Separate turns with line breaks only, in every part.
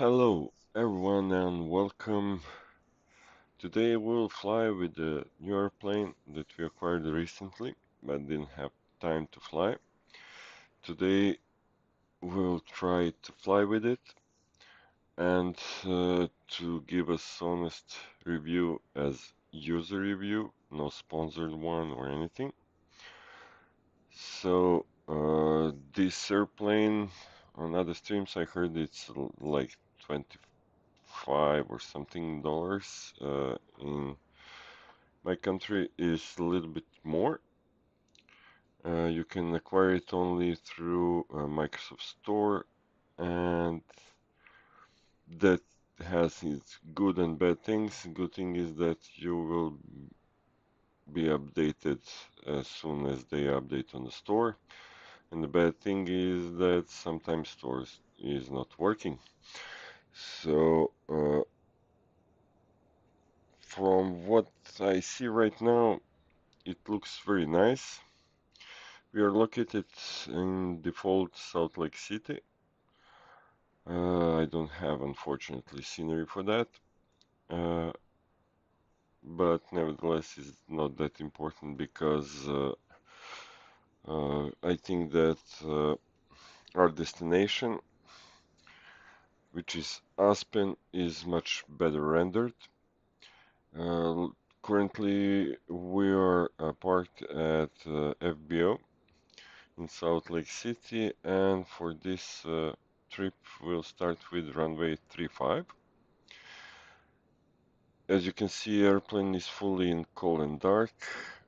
Hello everyone and welcome. Today we'll fly with the new airplane that we acquired recently but didn't have time to fly. Today we'll try to fly with it and to give us honest review as user review, no sponsored one or anything. So this airplane on other streams I heard it's like 25 or something dollars. In my country is a little bit more. You can acquire it only through Microsoft Store, and that has its good and bad things. Good thing is that you will be updated as soon as they update on the store, and the bad thing is that sometimes stores is not working. So from what I see right now, it looks very nice. We are located in default Salt Lake City. I don't have, unfortunately, scenery for that, uh, but nevertheless, it's not that important because I think that our destination, which is Aspen, is much better rendered. Uh, Currently, we are parked at FBO in Salt Lake City, and for this trip, we'll start with runway 35. As you can see, airplane is fully in cold and dark,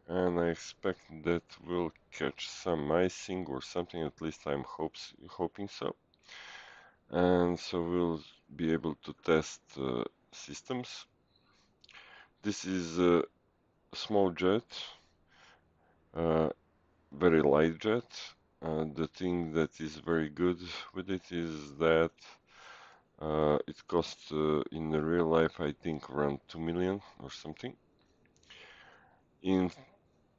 and I expect that we'll catch some icing or something. At least I'm hoping so. And so we'll be able to test systems. This is a small jet, uh, very light jet. The thing that is very good with it is that it costs in the real life, I think, around 2 million or something. In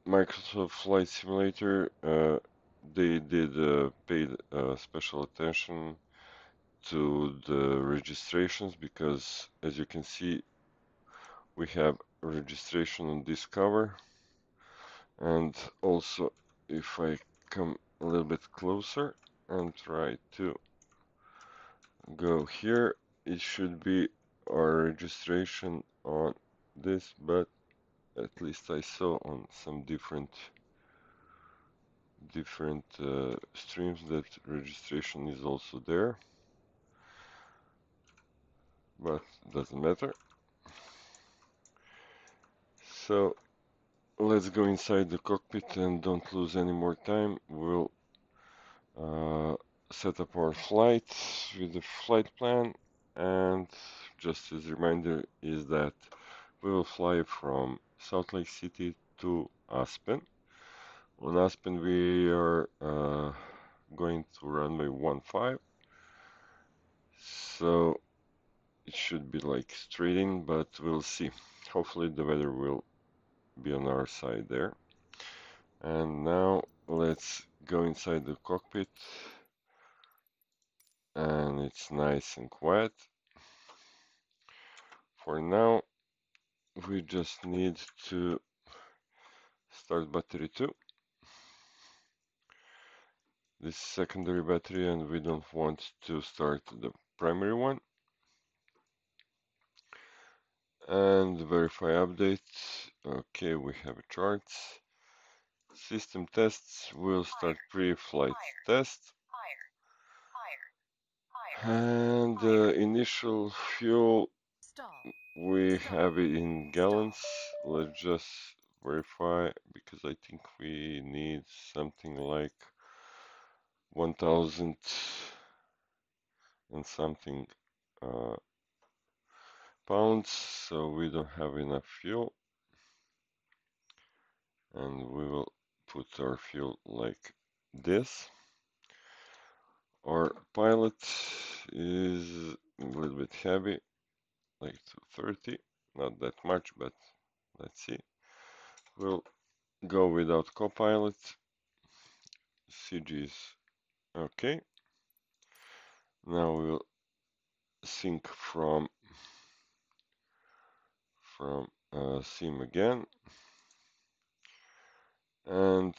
Microsoft Flight Simulator, they did paid special attention to the registrations because, as you can see, we have registration on this cover, and also if I come a little bit closer and try to go here, it should be our registration on this, but at least I saw on some different streams that registration is also there, but doesn't matter. So let's go inside the cockpit and don't lose any more time. We'll set up our flight with the flight plan, and just as a reminder is that we will fly from Salt Lake City to Aspen. On Aspen we are going to runway 15, so it should be like straight in, but we'll see. Hopefully the weather will be on our side there. And now let's go inside the cockpit, and it's nice and quiet. For now, we just need to start battery 2. This is secondary battery, and we don't want to start the primary one. And verify updates. Okay, we have charts. System tests will start pre-flight test. And initial fuel, we have it in gallons. Let's just verify because I think we need something like 1000 and something pounds, so we don't have enough fuel, and we will put our fuel like this. Our pilot is a little bit heavy, like 230, not that much, but let's see. We'll go without co-pilot. CG is okay. Now we'll sync from sim again, and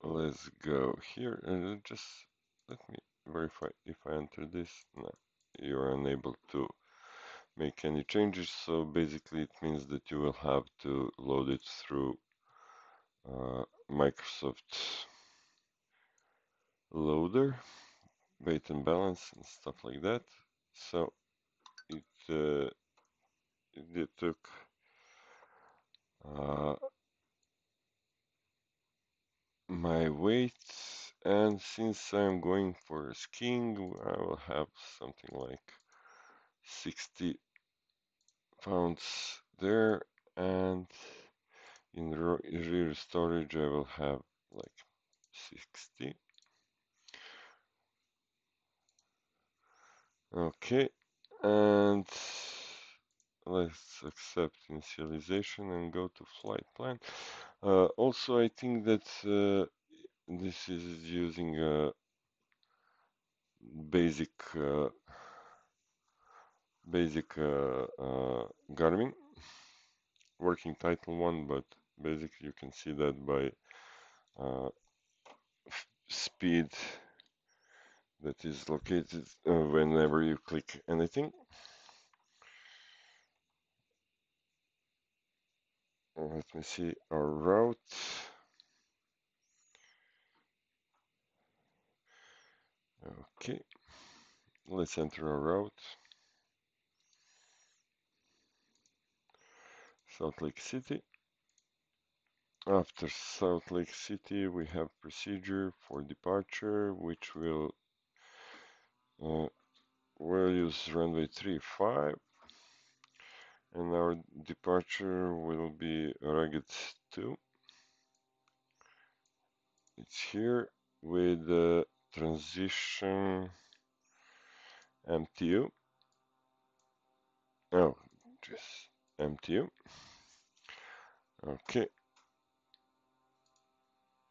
let's go here and just let me verify if I enter this. No, you are unable to make any changes, so basically it means that you will have to load it through Microsoft Loader, weight and balance and stuff like that. So it took my weight, and since I'm going for skiing, I will have something like 60 pounds there, and in the rear storage I will have like 60. Okay, and let's accept initialization and go to flight plan. Also, I think that this is using a basic Garmin working title one, but basically you can see that by speed that is located whenever you click anything. Let me see our route. Okay, let's enter our route. Salt Lake City. After Salt Lake City, we have procedure for departure, which will we'll use runway 35, and our departure will be Rugged 2. It's here with the transition MTU. Oh, just MTU. Okay,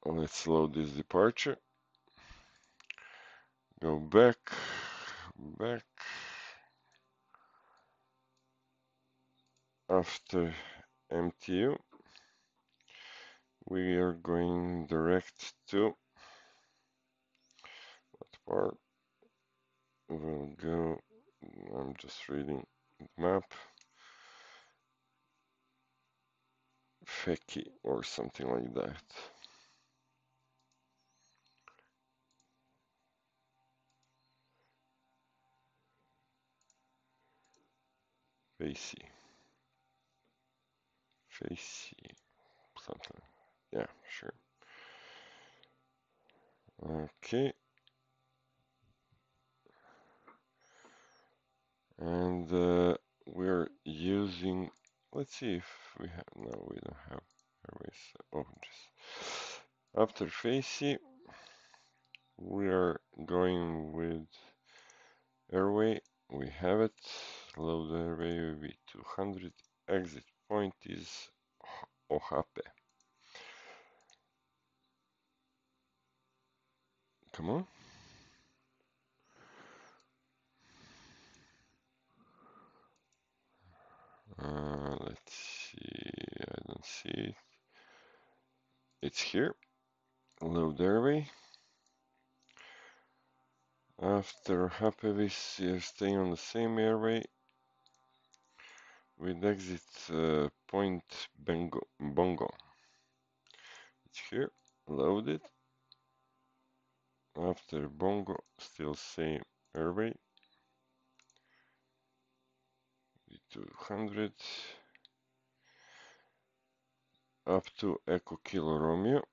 let's load this departure. Go back. After MTU, we are going direct to what part? We'll go. I'm just reading the map. Feki or something like that. Facey, something. Yeah, sure. Okay. And we're using. Let's see if we have. No, we don't have airways. Oh, just after Facey, we are going with airway. We have it. Load airway V200. Exit point is Ohape. Come on. Let's see. I don't see it. It's here. Load airway. After Happy, we are staying on the same airway with exit point Bongo. It's here. Load it. After Bongo, still same airway. 200 up to Echo Kilo Romeo.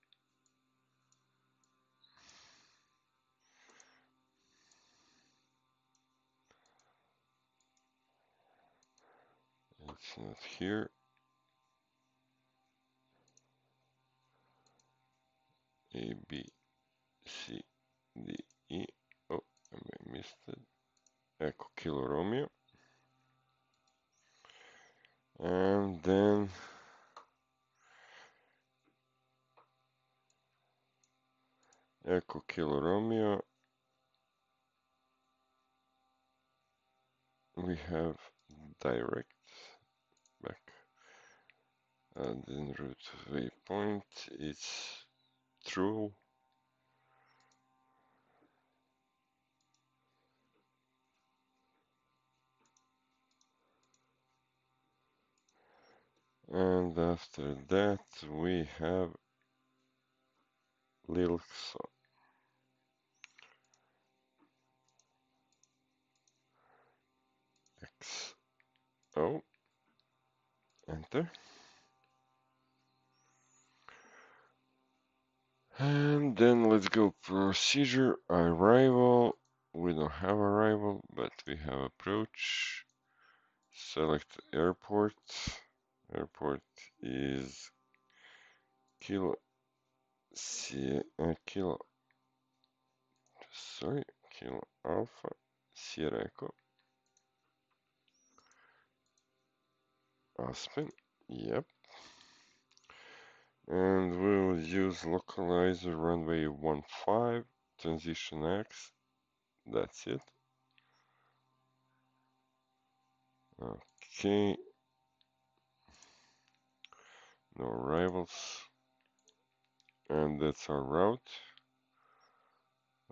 It's not here. A, B, C, D, E. Oh, I missed it. Echo Kilo Romeo. And then Echo Kilo Romeo. we have direct back and en route waypoint. It's true. And after that we have little X O, enter. And then let's go procedure arrival. We don't have arrival, but we have approach. Select airport. Airport is Kilo Kilo Kilo Alpha Sierra Echo Aspen. Yep. And we'll use localizer runway 15 transition X. That's it. Okay. No arrivals. And that's our route.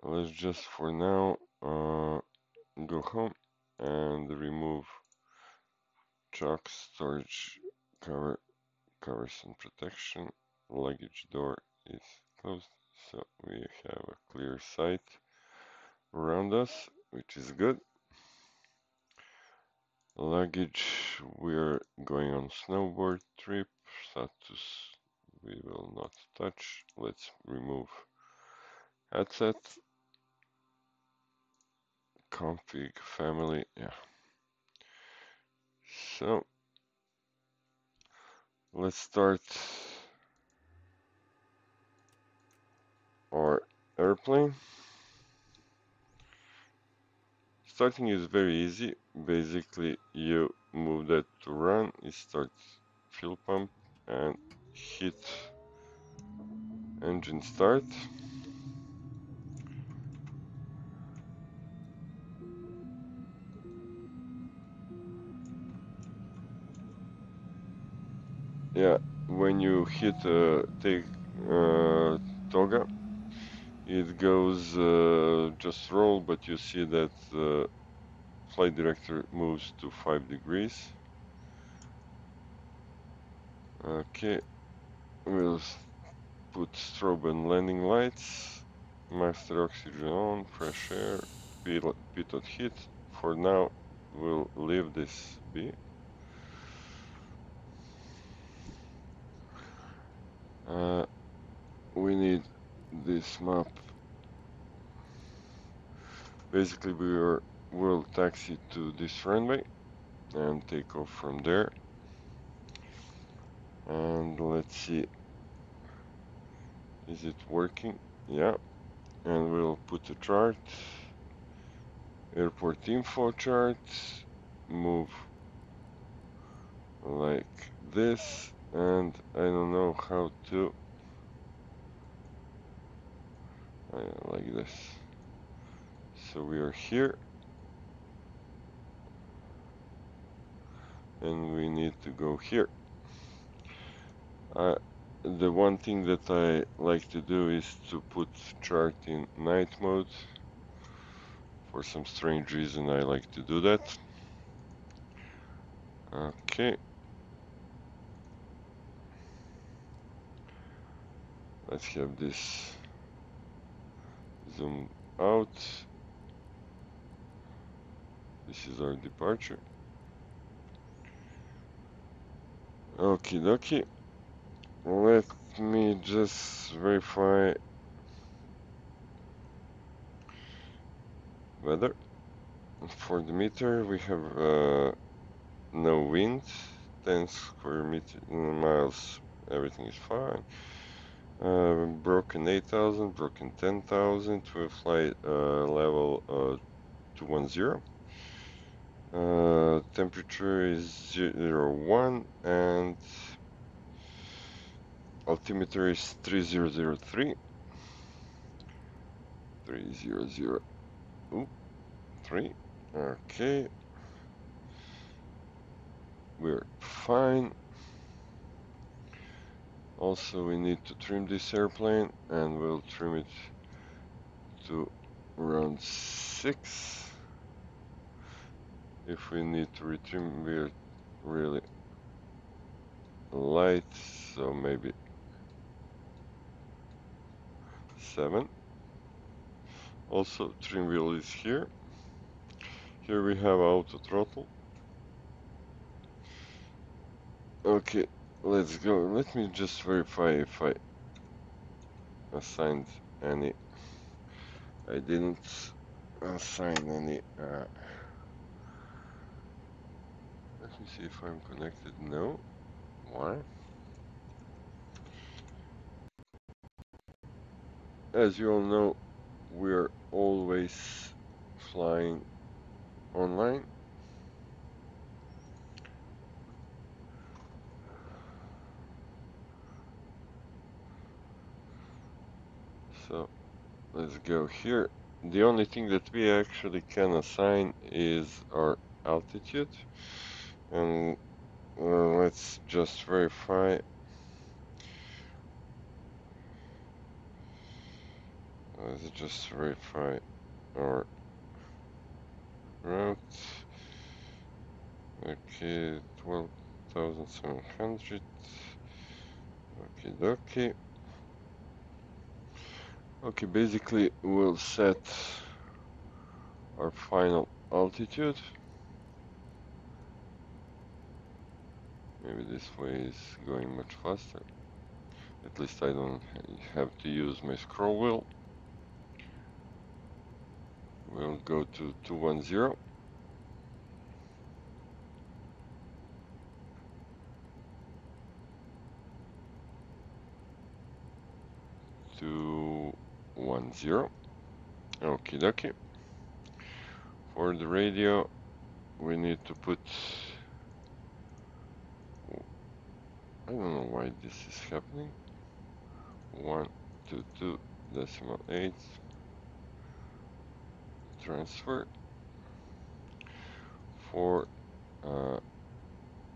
Let's just for now go home and remove truck storage covers and protection. Luggage door is closed, so we have a clear sight around us, which is good. Luggage, we're going on snowboard trip. Status, we will not touch. Let's remove headset. Config family, yeah. So let's start our airplane. Starting is very easy. Basically, you move that to run, it starts fuel pump and hit engine start. Yeah, when you hit take toga, it goes just roll, but you see that flight director moves to 5 degrees. Okay, we'll put strobe and landing lights, master oxygen on, fresh air, pitot hit. For now, we'll leave this be. We need this map. Basically, will taxi to this runway and take off from there. And let's see, is it working? Yeah, and we'll put a chart, airport info chart, move like this, and I don't know how to, like this. So we are here, and we need to go here. The one thing that I like to do is to put chart in night mode. For some strange reason I like to do that. Okay. Let's have this zoomed out. This is our departure. Okie dokie. Let me just verify weather. For the meter, we have no wind, 10 square miles, everything is fine. Broken 8,000, broken 10,000, we fly level 210. Temperature is 0.1 and altimeter is 3003. 3003. Okay. we're fine. Also, we need to trim this airplane, and we'll trim it to around 6. If we need to retrim, we're really light, so maybe 7. Also, trim wheel is here. Here we have auto throttle. Okay, let's go. Let me just verify if I assigned any. I didn't assign any. Let me see if I'm connected. No. Why? As you all know, we're always flying online. So let's go here. The only thing that we actually can assign is our altitude. And let's just verify. Let's just verify our route. Okay, 12,700. Okay, dokie. Okay, basically we'll set our final altitude. Maybe this way is going much faster. At least I don't have to use my scroll wheel. We'll go to 210. 210. Okie dokie. For the radio, we need to put. I don't know why this is happening. 122.8. Transfer. For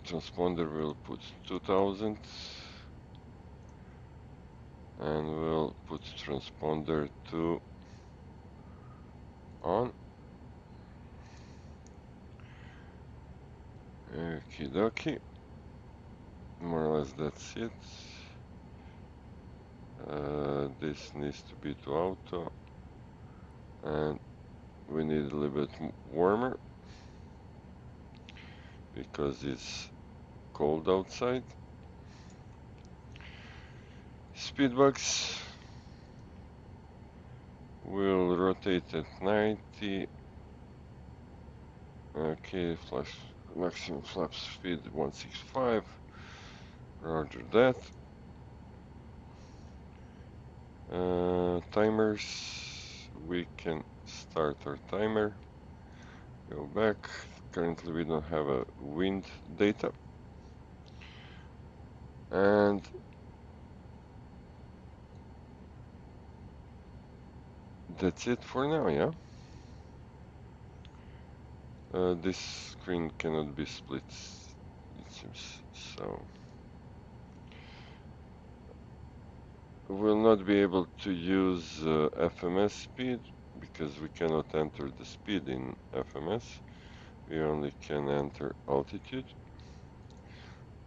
transponder, we'll put 2000. And we'll put transponder to on. Okie dokie. More or less that's it. This needs to be to auto, and we need a little bit warmer because it's cold outside. Speedbox will rotate at 90. Okay, flash maximum flap speed 165. Roger that. Timers, we can start our timer. Go back. Currently we don't have a wind data. And that's it for now, yeah? This screen cannot be split, it seems, so we'll not be able to use FMS speed because we cannot enter the speed in FMS. We only can enter altitude.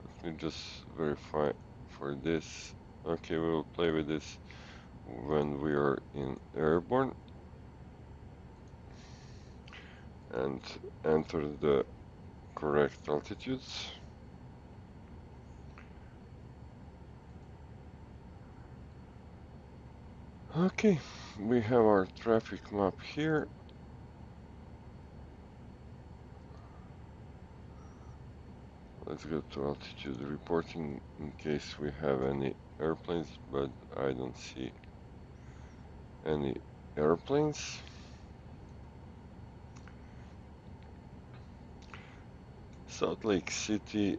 Let me just verify for this. Okay, we will play with this when we are in airborne and enter the correct altitudes. Okay, we have our traffic map here. Let's go to altitude reporting in case we have any airplanes, but I don't see any airplanes. Salt Lake City,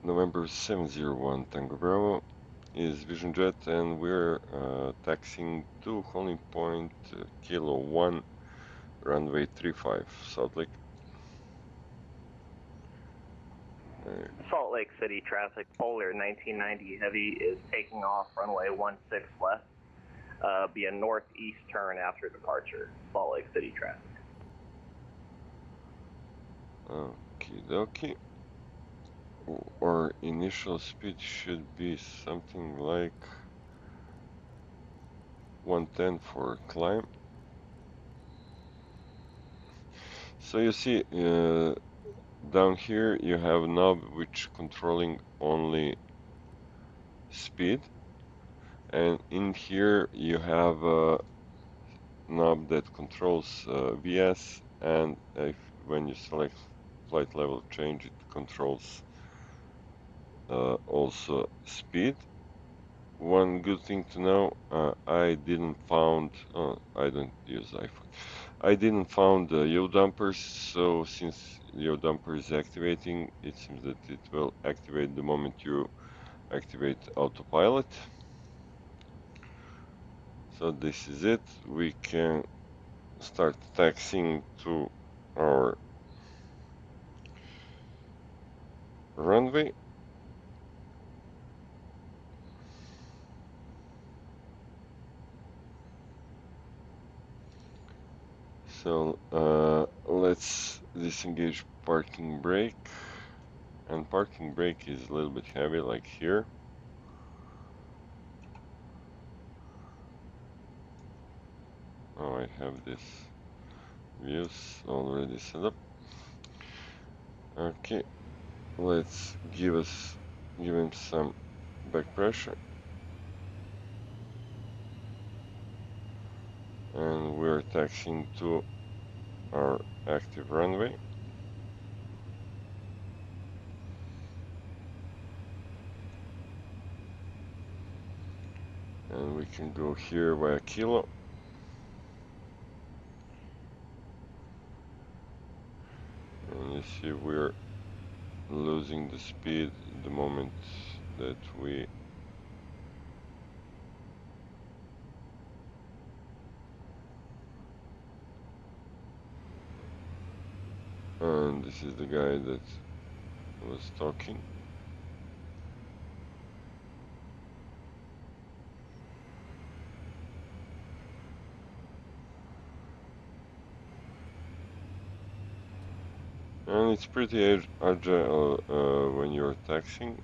November 701 Tango Bravo is Vision Jet, and we're taxiing to holding point Kilo 1, runway 35, Salt Lake.
Salt Lake City traffic, Polar 1990 Heavy is taking off runway 16 left. Be a northeast turn after departure, Salt Lake City traffic.
Okie dokie. Our initial speed should be something like 110 for climb. So you see, down here you have a knob which controlling only speed, and in here you have a knob that controls VS, and when you select flight level change, it controls also speed. One good thing to know, I didn't found, I don't use iPhone. I didn't found yaw dampers, so since yaw damper is activating, it seems that it will activate the moment you activate autopilot. So this is it. We can start taxiing to our runway. So let's disengage parking brake, and parking brake is a little bit heavy, like here. Oh, I have this views already set up. Okay, let's give him some back pressure, and we're taxiing to our active runway. And we can go here via Kilo. And you see we're losing the speed the moment that we and this is the guy that was talking. And it's pretty agile when you're taxiing.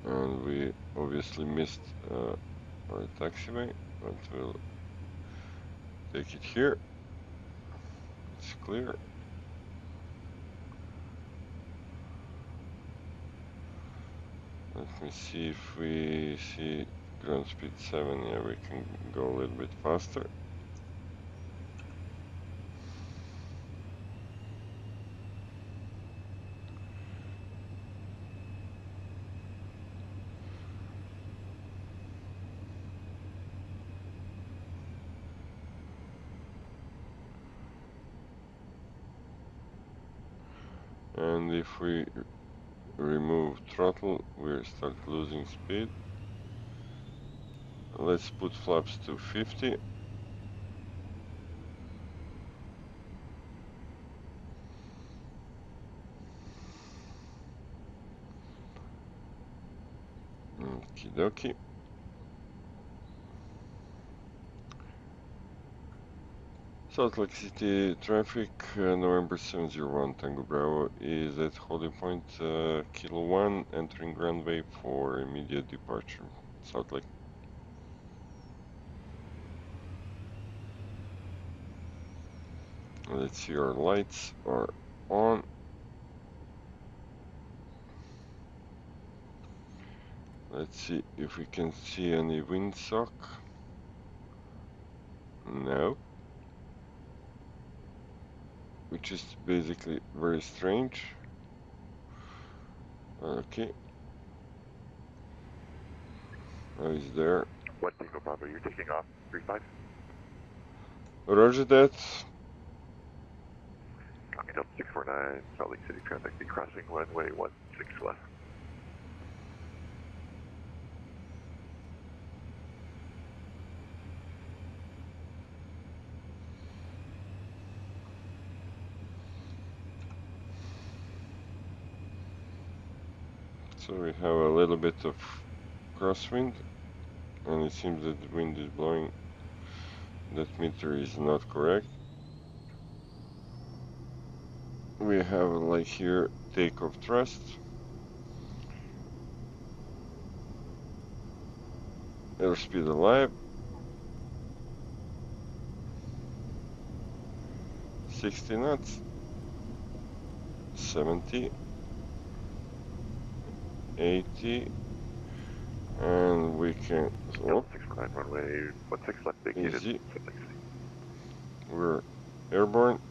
And we obviously missed our taxiway, but we'll take it here. It's clear. Let me see if we see ground speed 7. Yeah, we can go a little bit faster. And if we remove throttle, we start losing speed. Let's put flaps to 50. Okie dokie. Salt Lake City traffic, November 701 Tango Bravo is at holding point Kilo 1, entering runway for immediate departure. Salt Lake. Let's see, our lights are on. Let's see if we can see any windsock. No. Which is basically very strange. Okay. Now he's there.
What Tango Bravo, you're taking off 35?
Roger that.
Copy Delta 649, Salt Lake City traffic, be crossing runway 16 left.
So we have a little bit of crosswind, and it seems that the wind is blowing. That meter is not correct. We have like here takeoff thrust. Airspeed alive. 60 knots. 70. 80. And we can...
Delta 649 runway 16 left vacated.
Easy. We're airborne.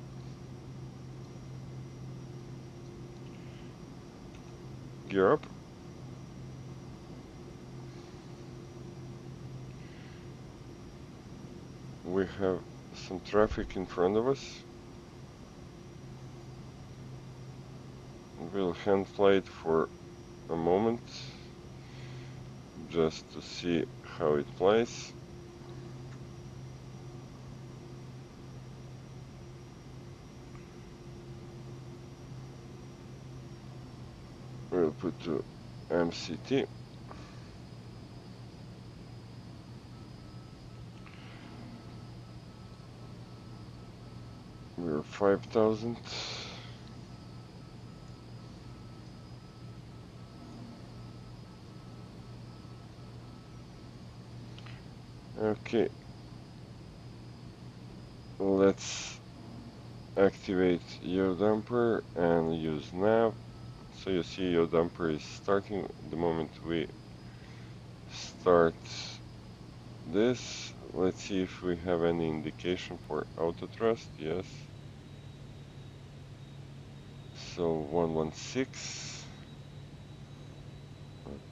Gear up. We have some traffic in front of us. We'll hand fly it for a moment just to see how it flies. We'll put to MCT. We're 5,000. Okay. Let's activate yaw damper and use nav. So you see yaw damper is starting the moment we start this. Let's see if we have any indication for auto thrust. Yes. So 116.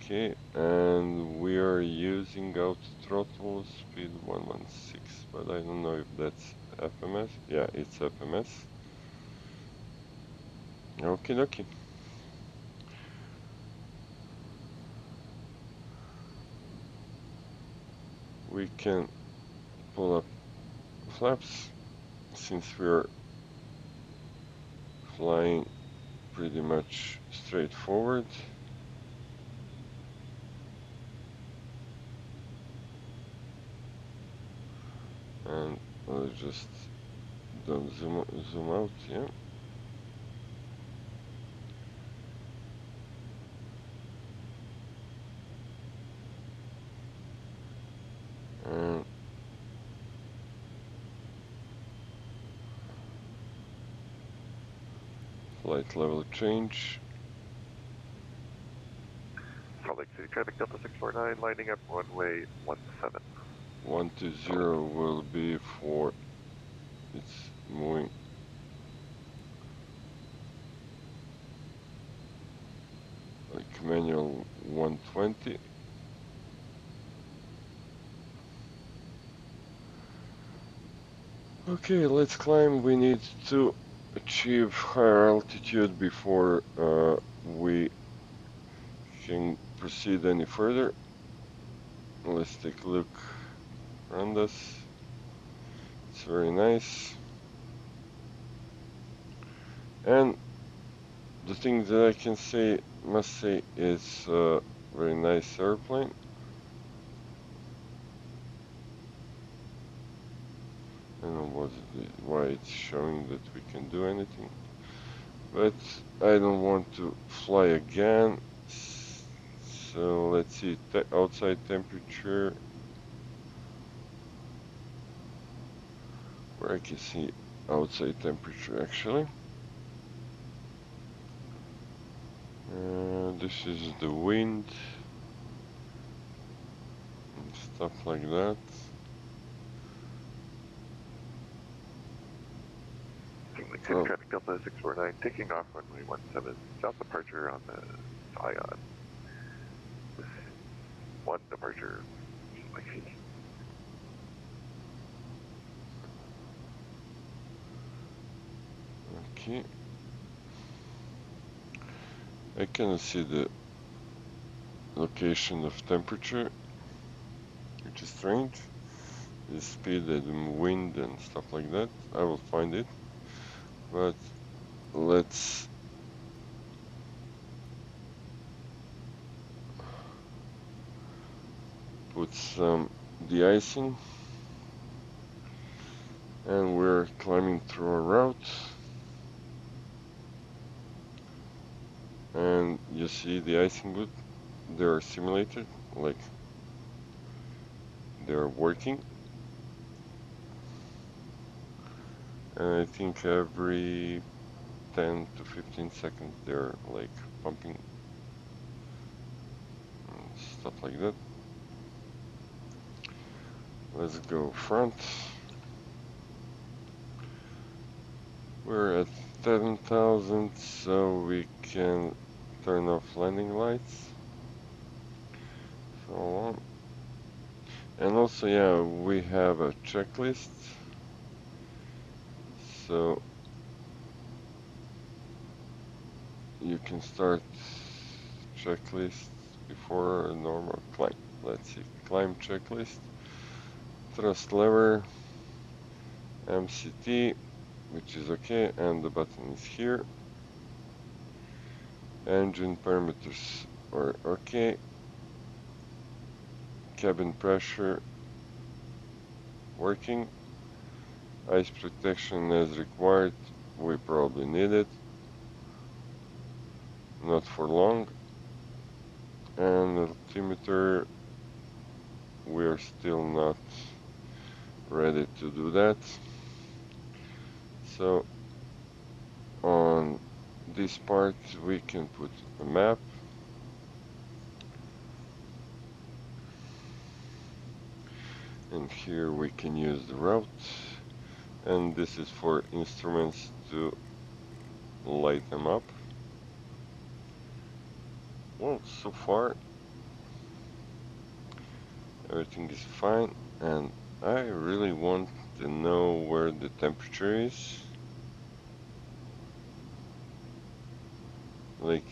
Okay, and we are using auto throttle speed 116, but I don't know if that's FMS. Yeah, it's FMS. Okie dokie. We can pull up flaps since we're flying pretty much straight forward. And let's just don't zoom out, yeah. And flight level change.
Salt Lake City traffic Delta 649 lining up runway 17.
120 will be for it's moving. Like manual 120. Okay, let's climb. We need to achieve higher altitude before we can proceed any further. Let's take a look around us. It's very nice. And the thing that I can say, must say, is a very nice airplane. I don't know why it's showing that we can do anything, but I don't want to fly again. So let's see, outside temperature, where I can see outside temperature actually. This is the wind and stuff like that.
City traffic Delta 649 taking off runway 17, south departure on the Scion. With one departure.
Okay. I cannot see the location of temperature, which is strange. The speed and wind and stuff like that. I will find it. But let's put some de-icing, and we're climbing through a route, and you see the icing boot, they're simulated, like they're working, and I think every 10 to 15 seconds they're like pumping and stuff like that. Let's go front. We're at 7,000, so we can turn off landing lights. So on. And also, yeah, we have a checklist. So you can start checklist before a normal climb. Let's see, climb checklist. Thrust lever, MCT, which is okay, and the button is here. Engine parameters are okay. Cabin pressure working. Ice protection as required. We probably need it. Not for long. And altimeter, we are still not ready to do that. So on this part we can put a map. And here we can use the route. And this is for instruments to light them up. Well, so far everything is fine, and I really want to know where the temperature is. Like,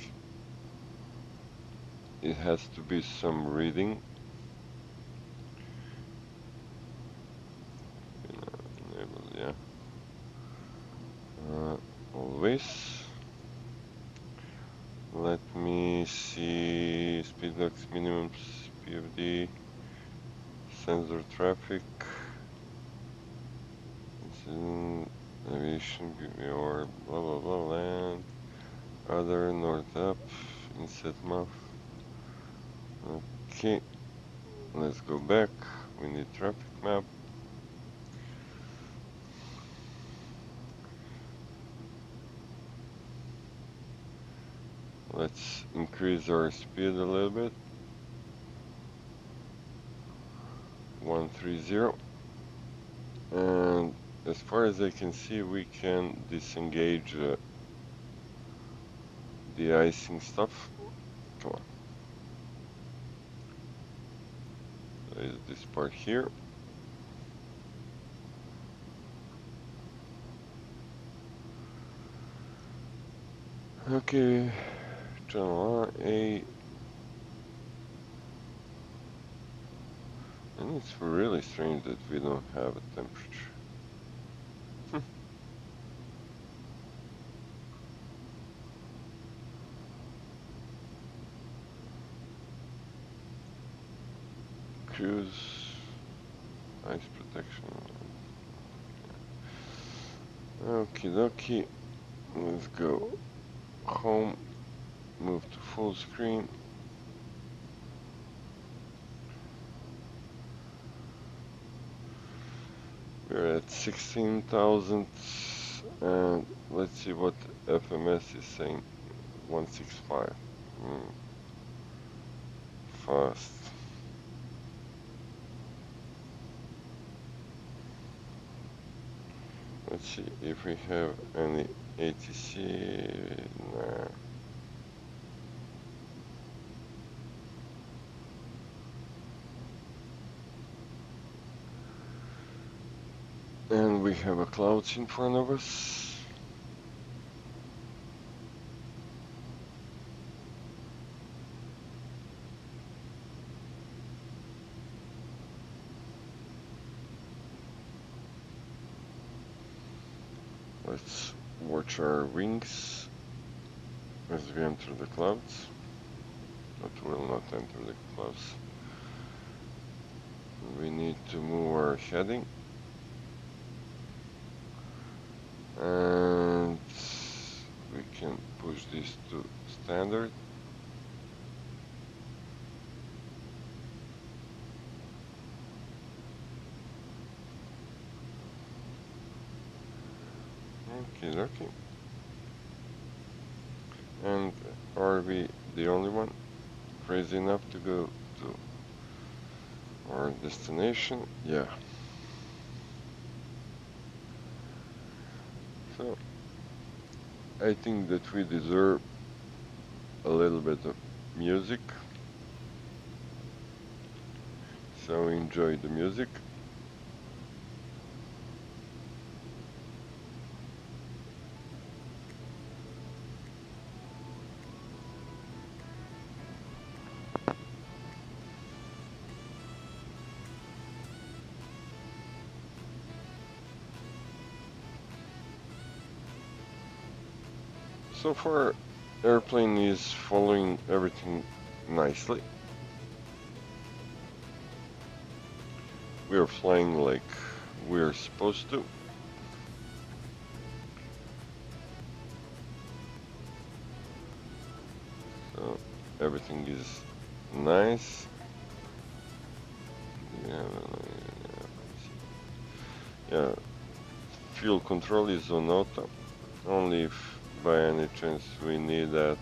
it has to be some reading. Enable, yeah. Always. Let me see speedlocks, minimums, PFD, sensor traffic, aviation, or blah blah blah, land, other, north up, inset map. Okay, let's go back. We need traffic map. Let's increase our speed a little bit. 130. And as far as I can see, we can disengage the icing stuff. Come on. There is this part here. Okay, channel A. And it's really strange that we don't have a temperature. Cruise, ice protection. Okie dokie. Let's go home. Move to full screen. We're at 16,000, and let's see what FMS is saying. 165. Fast. Let's see if we have any ATC. Nah. And we have a clouds in front of us. Let's watch our wings as we enter the clouds. But will not enter the clouds. heading. And we can push this to standard. Okay. And are we the only one crazy enough to go to our destination? Yeah. So I think that we deserve a little bit of music. So enjoy the music. So far, airplane is following everything nicely. We are flying like we're supposed to. So everything is nice. Yeah, fuel control is on auto. Only if by any chance we need that,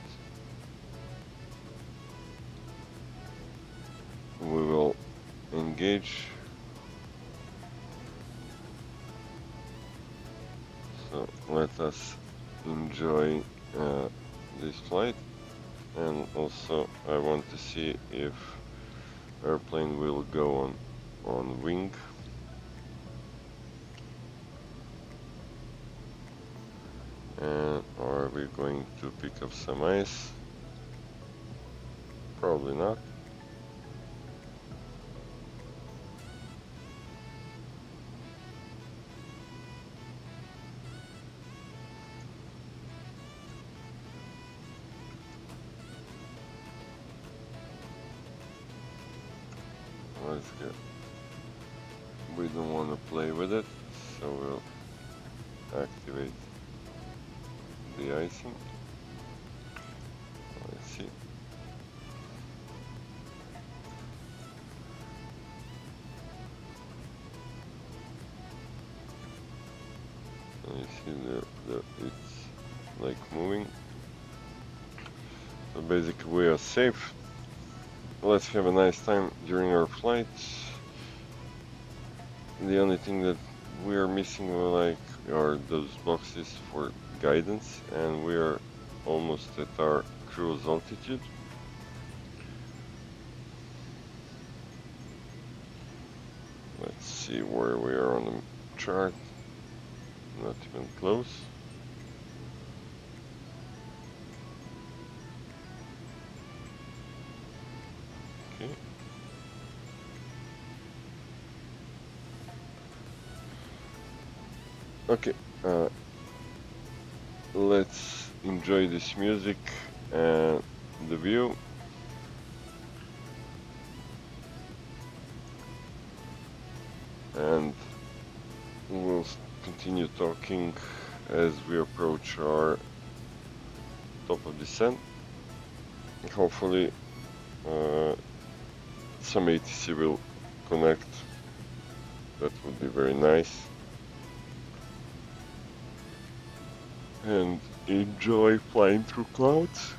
we will engage. So let us enjoy this flight. And also I want to see if airplane will go on wing. And are we going to pick up some ice? Probably not. Let's go. We don't want to play with it, so we'll activate the icing. Let's see. And you see it's like moving. So basically we are safe. Let's have a nice time during our flight. The only thing that we are missing are those boxes for guidance, and we are almost at our cruise altitude. Let's see where we are on the chart. Not even close. Okay. Okay, let's enjoy this music and the view. And we'll continue talking as we approach our top of descent. Hopefully some ATC will connect. That would be very nice. And enjoy flying through clouds.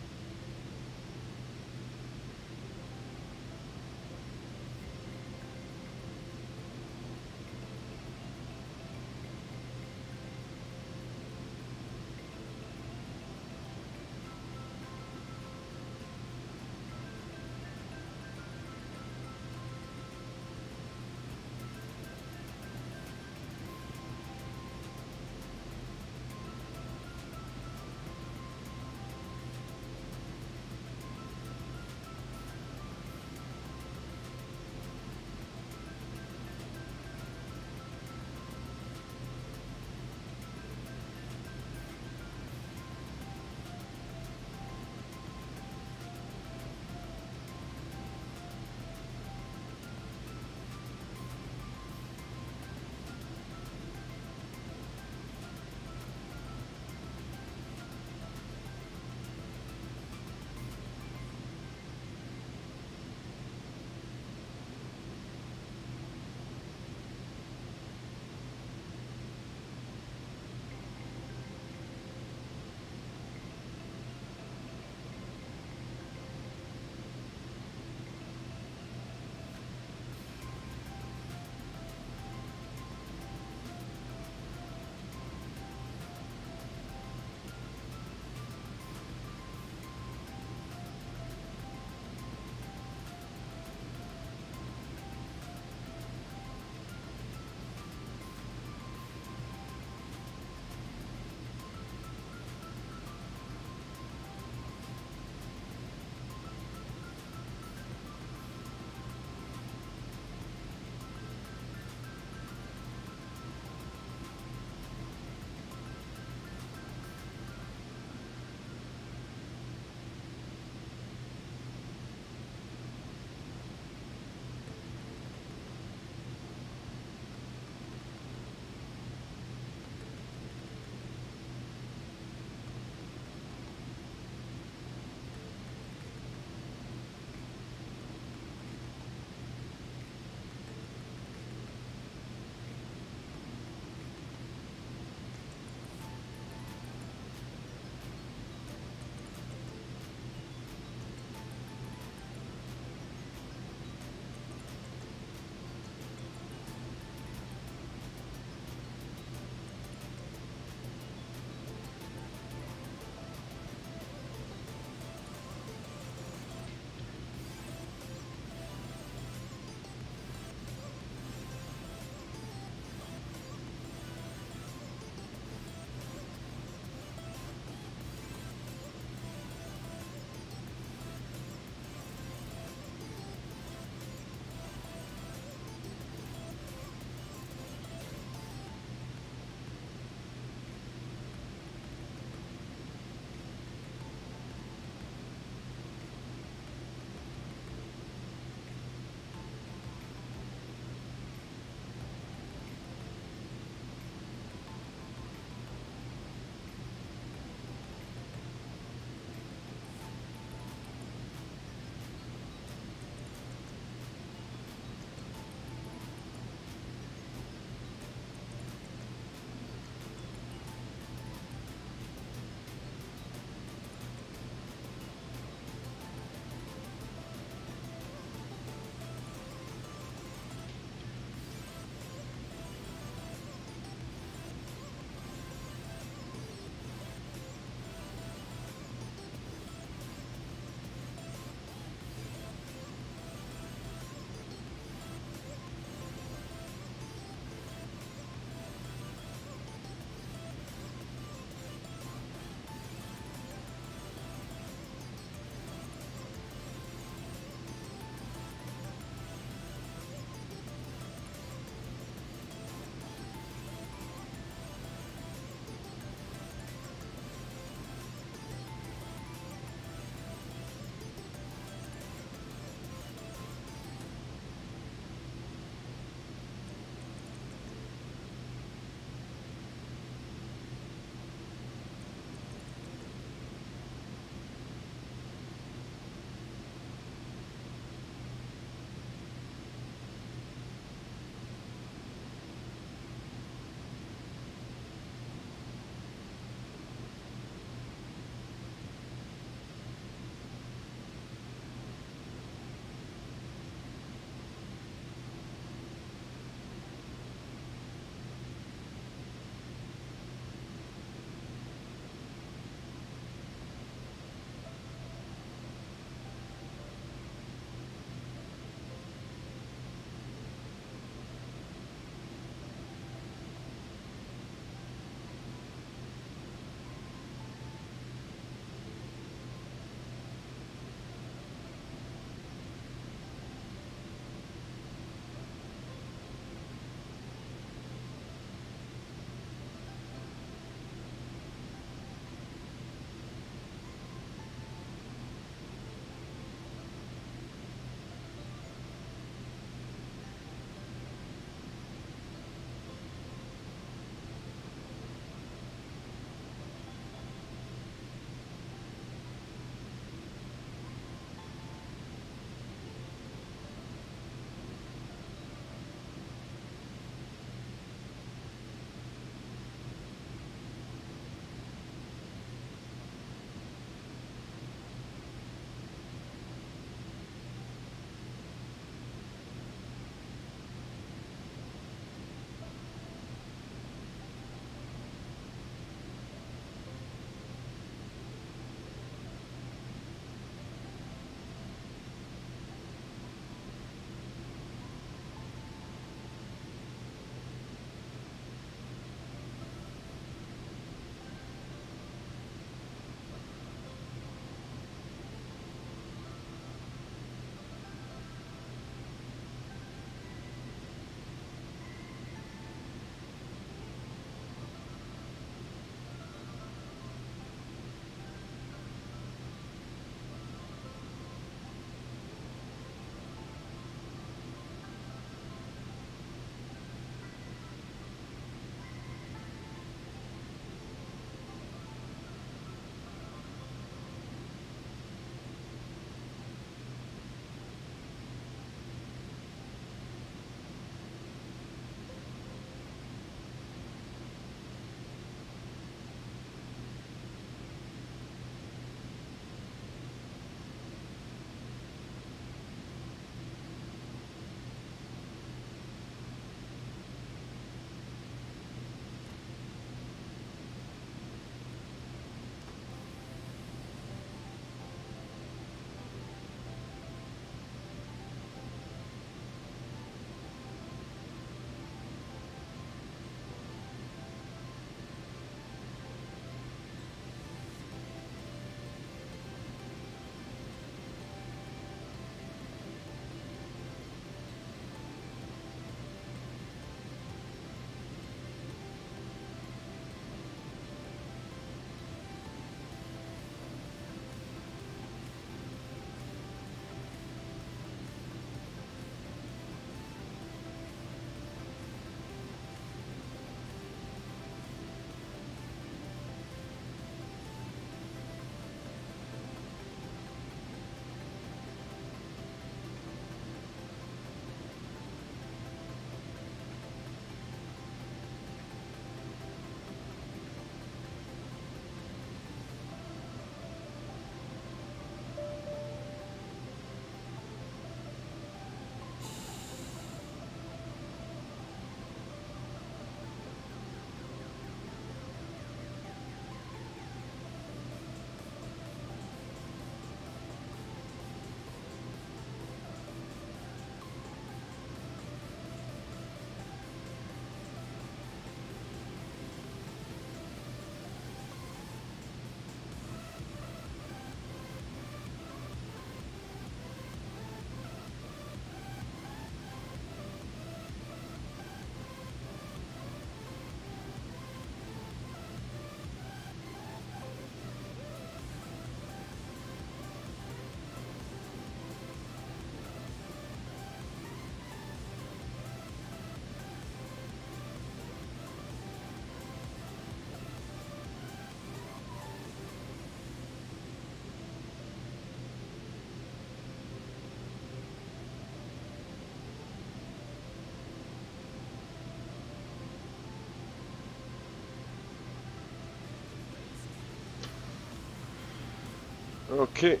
Okay,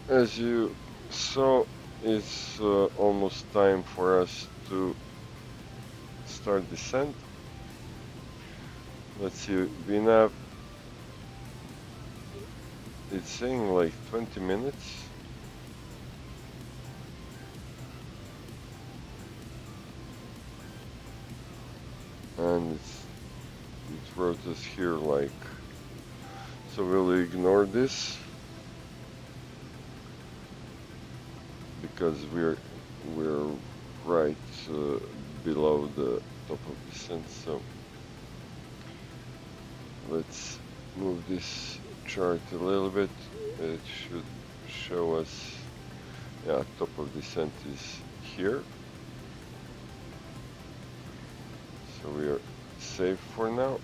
as you saw, it's almost time for us to start descent. Let's see, VNAV, it's saying like 20 minutes. And it wrote us here like, so we'll ignore this because we're right below the top of descent. So let's move this chart a little bit. It should show us, yeah, top of descent is here. So we are safe for now.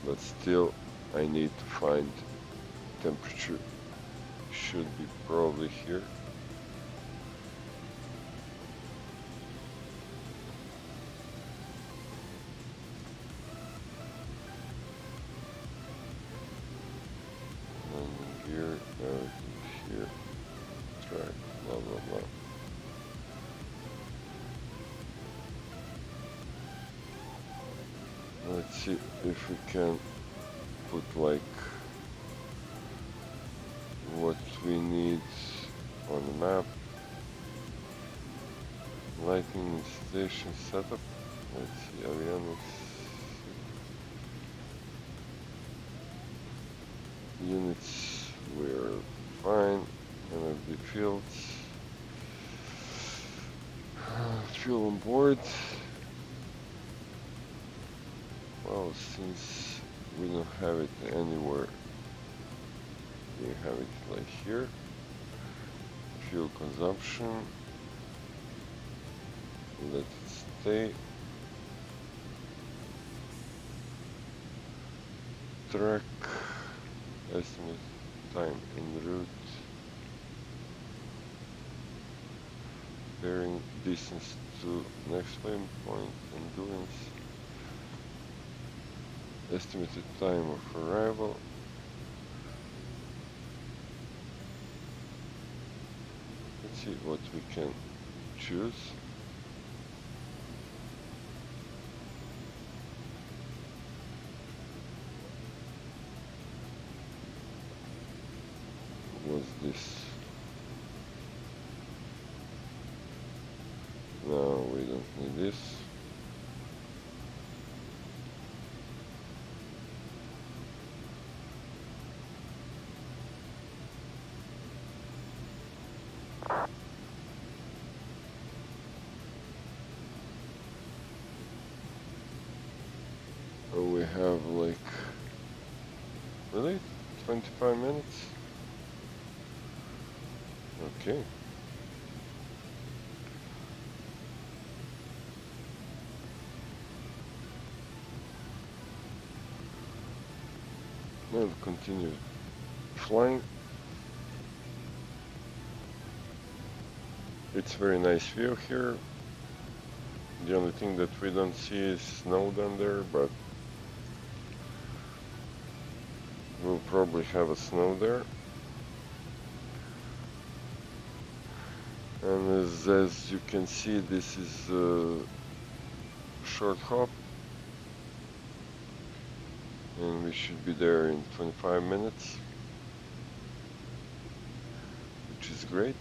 But still, I need to find temperature. Should be probably here. Landing gear, everything here. Track, blah blah blah. Let's see if we can put like what we need on the map. Lighting station setup. Let's see, avionics. Units, we're fine. Energy fields. Fuel on board. Well, since we don't have it anywhere, we have it like here. Fuel consumption. Let it stay. Track. Estimate time en route. Bearing distance to next waypoint. Endurance. Estimated time of arrival. Let's see what we can choose. What's this? No, we don't need this. Oh, we have like, really? 25 minutes? Okay. We'll continue flying. It's very nice view here. The only thing that we don't see is snow down there, but we'll probably have a snow there. And as you can see, this is a short hop. And we should be there in 25 minutes, which is great.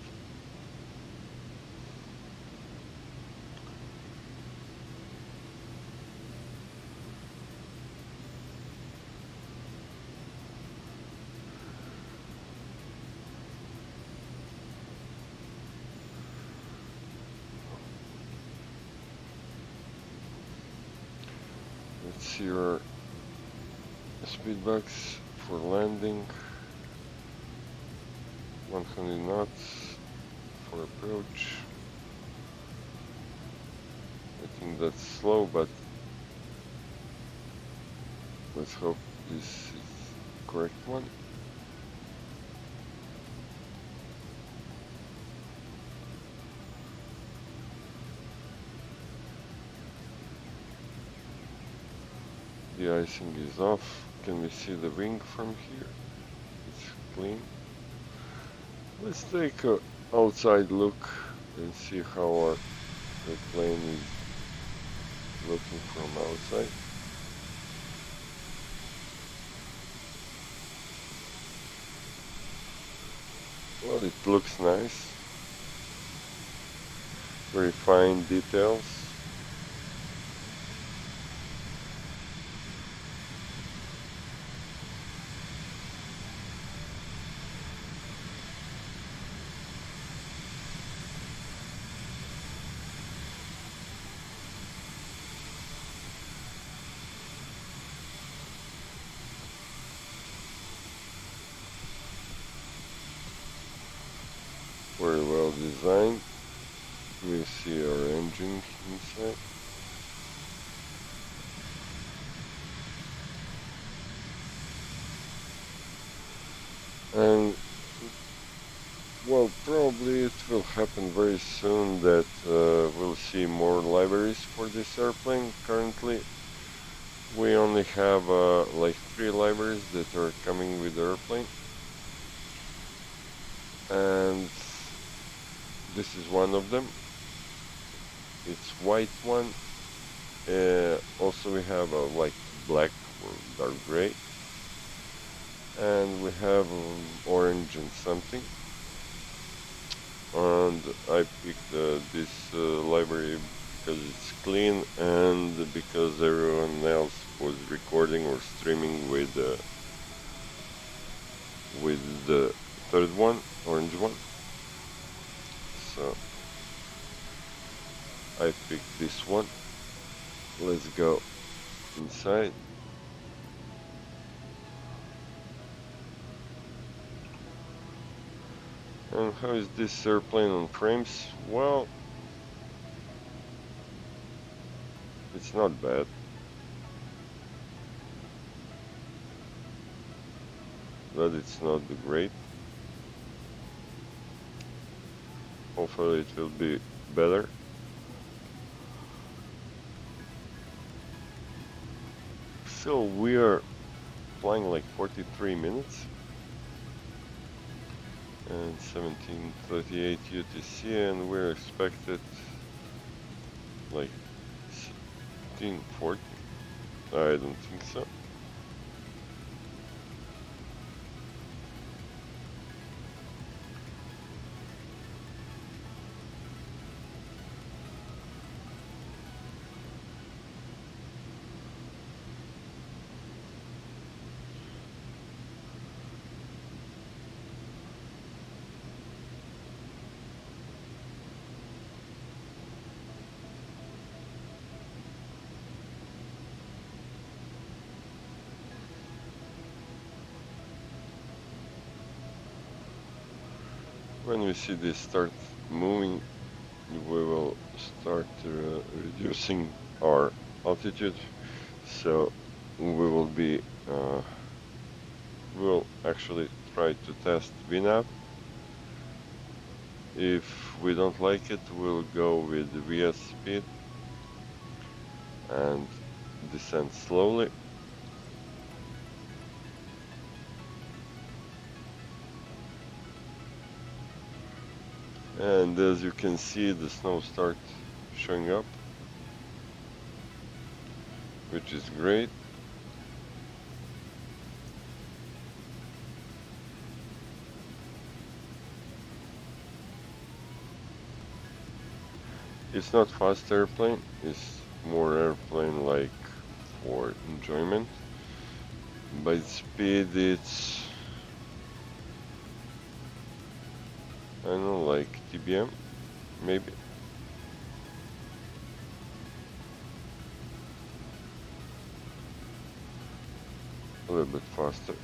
Let's see our speedbacks for landing. 100 knots for approach. I think that's slow, but let's hope this is the correct one. The icing is off. Can we see the wing from here? It's clean. Let's take a outside look and see how the plane is looking from outside. Well, it looks nice. Very fine details. Very well designed. We see our engine inside. And well, probably it will happen very soon that we'll see more libraries for this airplane. Currently, we only have like 3 libraries that are coming with the airplane. And this is one of them. It's white one. Also we have a like black or dark gray. And we have orange and something. And I picked this library because it's clean and because everyone else was recording or streaming with the third one, orange one. So I picked this one. Let's go inside. And how is this airplane on frames? Well, it's not bad. But it's not great. Hopefully it will be better. So we are flying like 43 minutes and 17:38 UTC, and we're expected like 16:40. I don't think so. When we see this start moving, we will start reducing our altitude. So we will be, we'll actually try to test VNAV. If we don't like it, we'll go with VS speed and descend slowly. And as you can see, the snow starts showing up, which is great. It's not fast airplane, it's more airplane like for enjoyment. By speed it's, I don't know, like TBM, maybe. A little bit faster.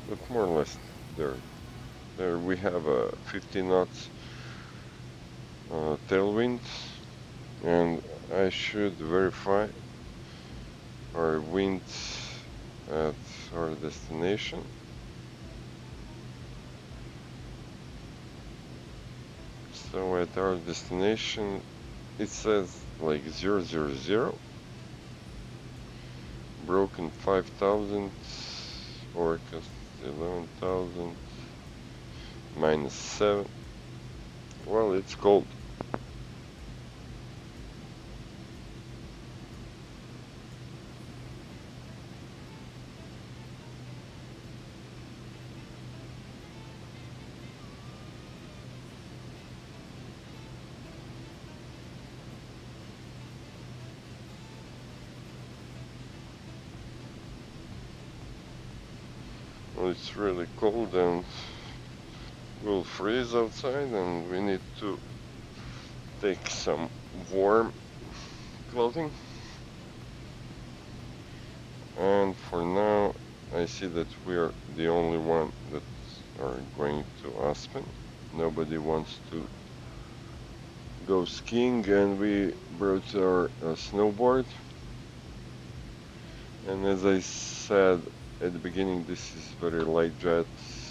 But more or less there. There we have a 50 knots tailwind, and I should verify our winds at our destination. So at our destination, it says like 000, broken 5,000, forecast 11,000, -7. Well, it's cold. Well, it's really cold and we'll freeze outside, and we need to take some warm clothing. And for now, I see that we are the only one that are going to Aspen. Nobody wants to go skiing, and we brought our snowboard. And as I said at the beginning, this is very light jet,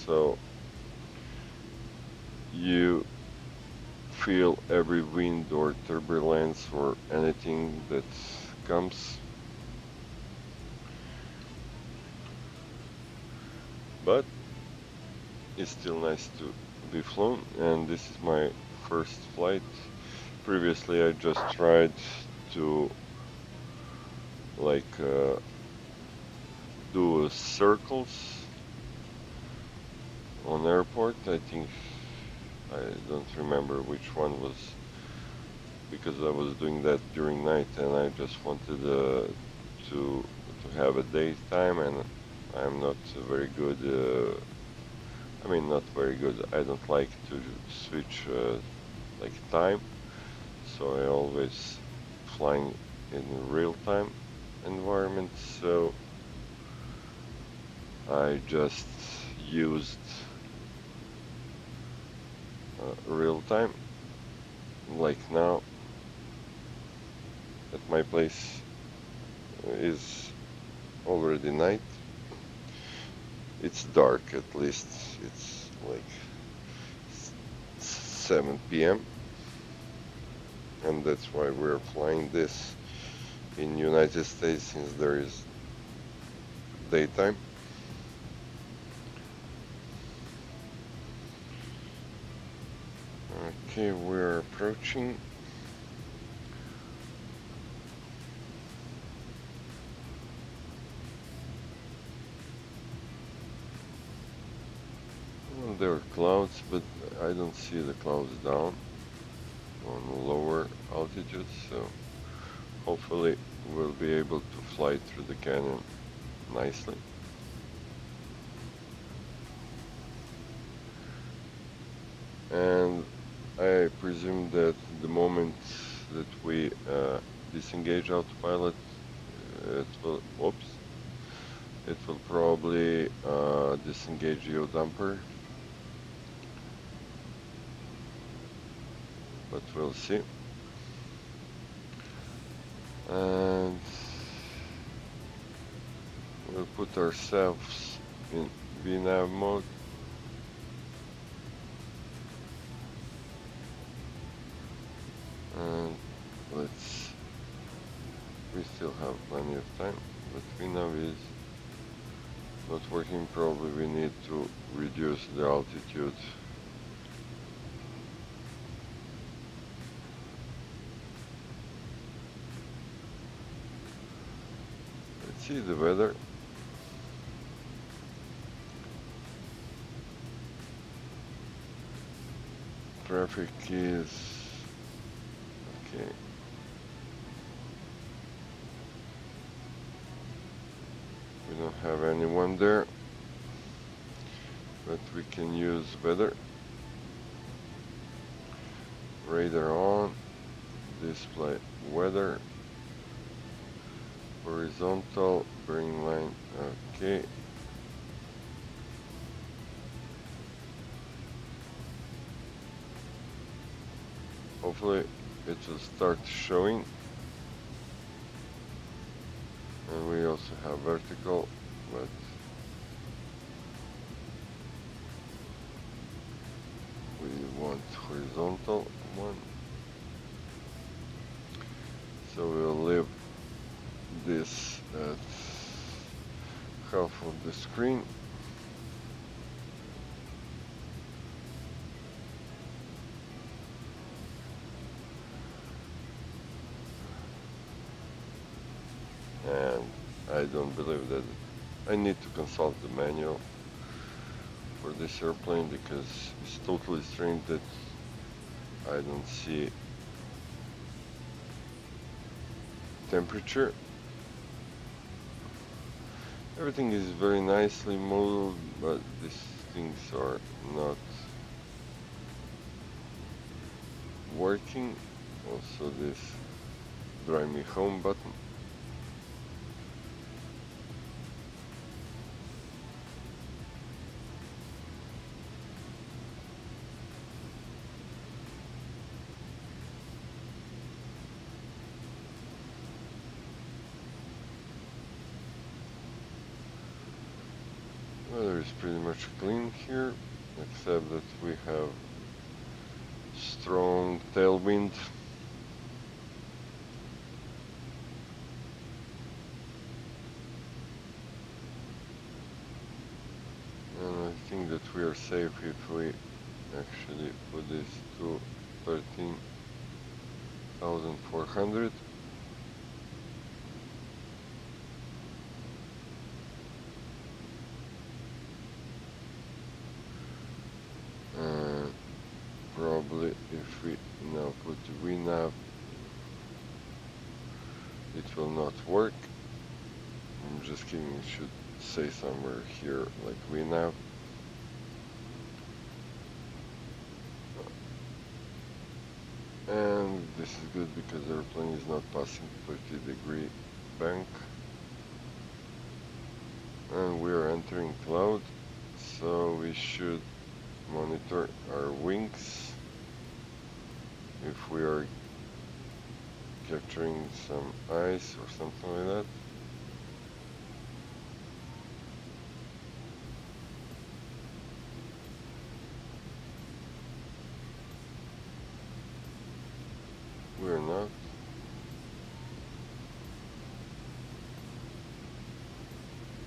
so you feel every wind or turbulence or anything that comes. But it's still nice to be flown, and this is my first flight. Previously I just tried to like do circles on airport. I think I don't remember which one was, because I was doing that during night and I just wanted to have a daytime, and I'm not very good. I mean, not very good. I don't like to switch like time, so I always flying in real-time environment. So I just used real-time. Like now, at my place is already night. It's dark, at least it's like 7 p.m. and that's why we're flying this in United States, since there is daytime. Okay, we're approaching. Well, there are clouds, but I don't see the clouds down on lower altitudes, so hopefully we'll be able to fly through the canyon nicely. And I presume that the moment that we disengage autopilot, it will probably disengage yaw damper, but we'll see. And we'll put ourselves in VNAV mode. And we still have plenty of time, but VNAV is not working. Probably we need to reduce the altitude. Let's see the weather. Traffic is okay. We don't have anyone there, but we can use weather. Radar on, display weather, horizontal, bearing line, okay. Hopefully it will start showing. And we also have vertical, but we want horizontal one. So we'll leave this at half of the screen. And I don't believe that I need to consult the manual for this airplane, because it's totally strange that I don't see temperature. Everything is very nicely modeled, but these things are not working. Also this drive me home button. Weather is pretty much clean here, except that we have strong tailwind. And I think that we are safe if we actually put this to 13,400. Probably if we now put the VNAV, it will not work. I'm just kidding, it should say somewhere here like VNAV. And this is good because the airplane is not passing 30-degree bank. And we are entering cloud, so we should monitor our wings if we are capturing some ice or something like that. We are not.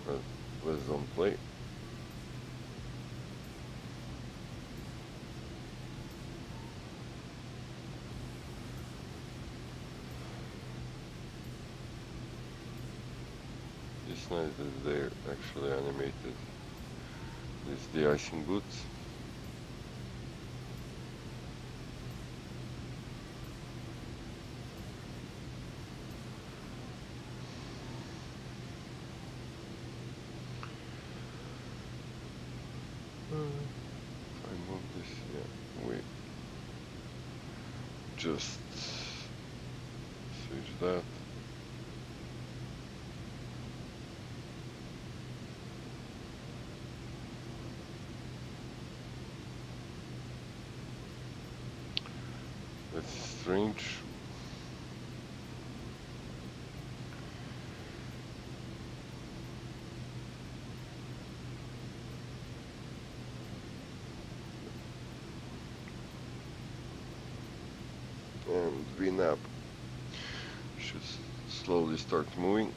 But let's don't play. It's nice that they actually animated these de-icing boots. If I move this, yeah, we just switch that. That's strange. And VNAV should slowly start moving.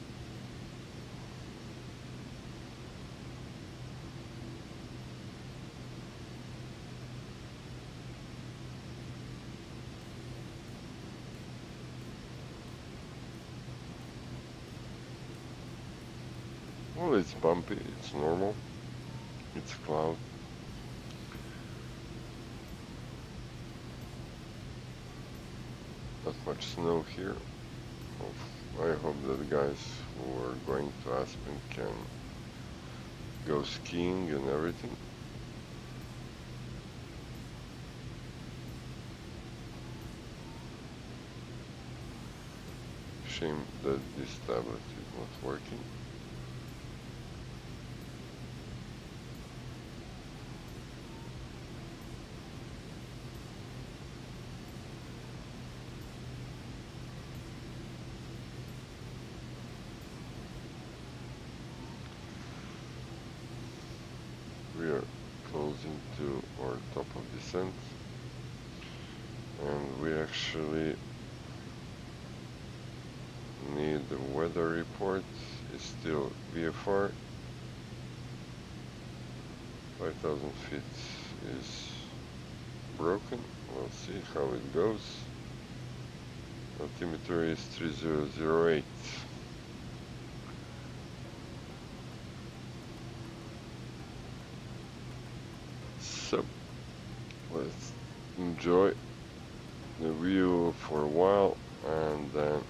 Well, it's bumpy, it's normal, it's cloud. Not much snow here. I hope that the guys who are going to Aspen can go skiing and everything. Shame that this tablet is not working. We are closing to our top of descent, and we actually need the weather report. It's still VFR. 5,000 feet is broken. We'll see how it goes. Altimeter is 3008. So let's enjoy the view for a while, and then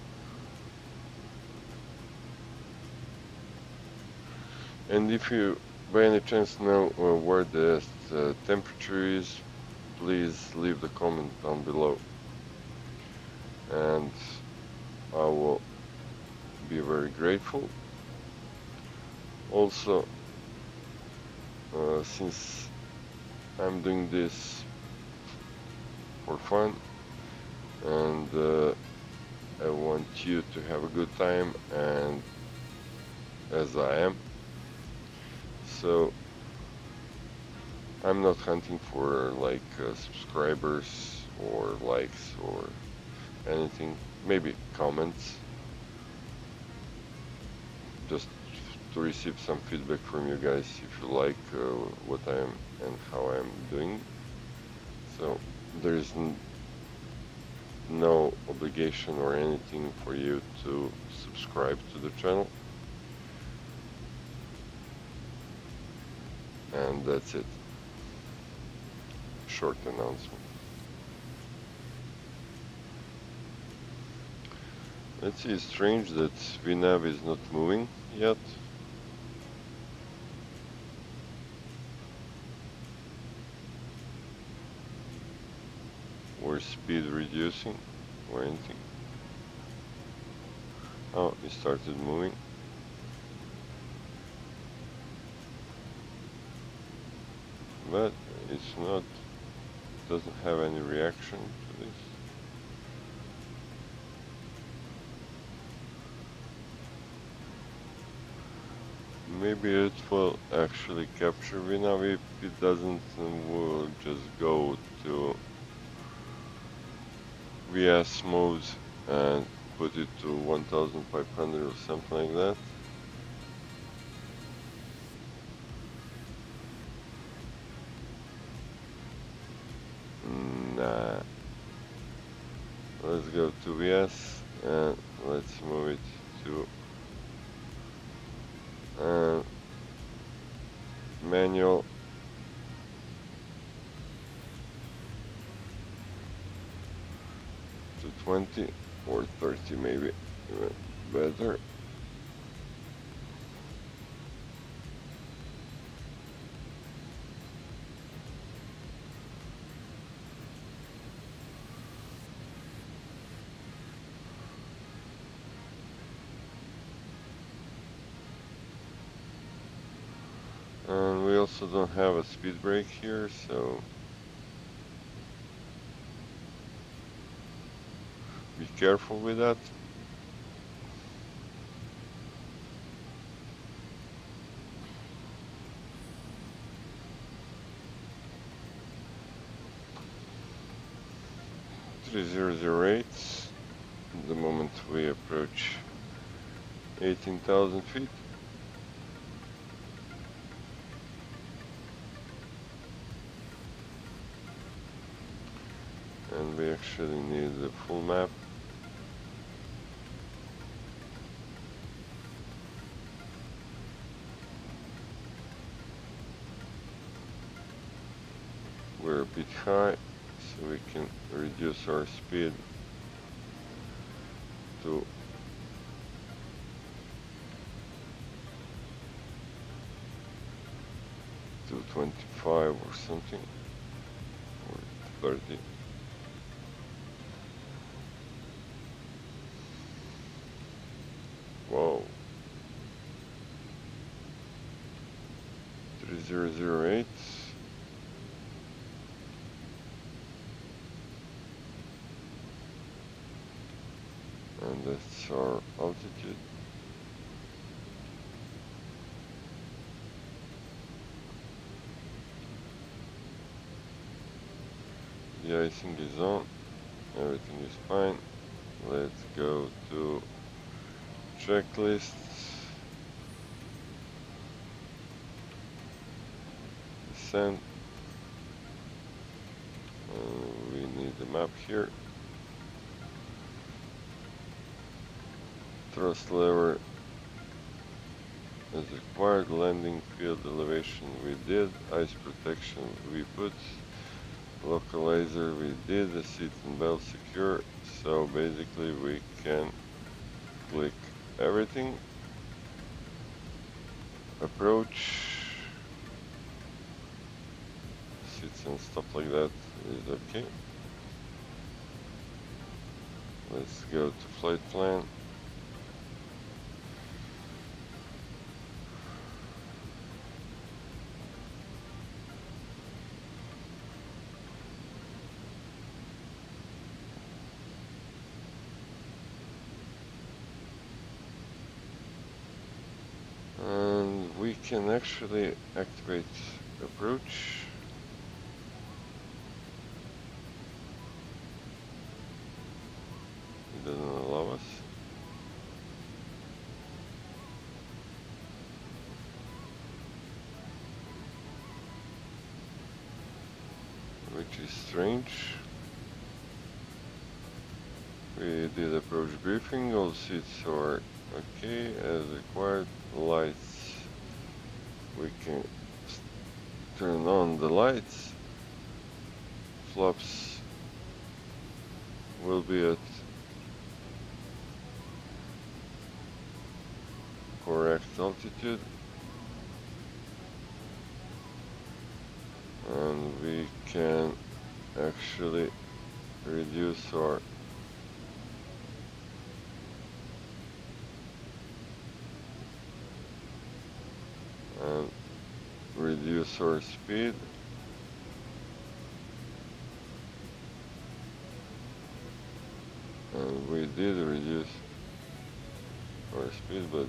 if you by any chance know where the temperature is, please leave the comment down below, and I will be very grateful. Also, since I'm doing this for fun, and I want you to have a good time, and as I am, so I'm not hunting for like subscribers or likes or anything, maybe comments, just to receive some feedback from you guys if you like what I am and how I am doing. So there is no obligation or anything for you to subscribe to the channel, and that's it. Short announcement. Let's see, it's strange that VNAV is not moving yet. Or speed reducing or anything. Oh, it started moving. But it's not, doesn't have any reaction to this. Maybe it will actually capture VNAV if it doesn't, we'll just go to VS mode and put it to 1500 or something like that. Nah. Let's go to VS and let's move it to manual. To 20 or 30 maybe, even better. And we also don't have a speed brake here, so be careful with that. .3008. The moment we approach 18,000 feet. And we actually need the full map. We're a bit high, so we can reduce our speed to 25 or something, or 30. Whoa. 3008. And that's our altitude. The icing is on, everything is fine. Let's go to checklist. Descent. We need the map here. Thrust lever as required. Landing field elevation we did. Ice protection we put. Localizer we did. The seat and belt secure. So basically we can click everything. Approach. Seats and stuff like that is okay. Let's go to flight plan. And we can actually activate approach. It doesn't allow us. Which is strange. We did approach briefing, all seats are okay as required. Lights, we can turn on the lights. Flaps will be at correct altitude. And we can actually reduce our speed. And we did reduce our speed, but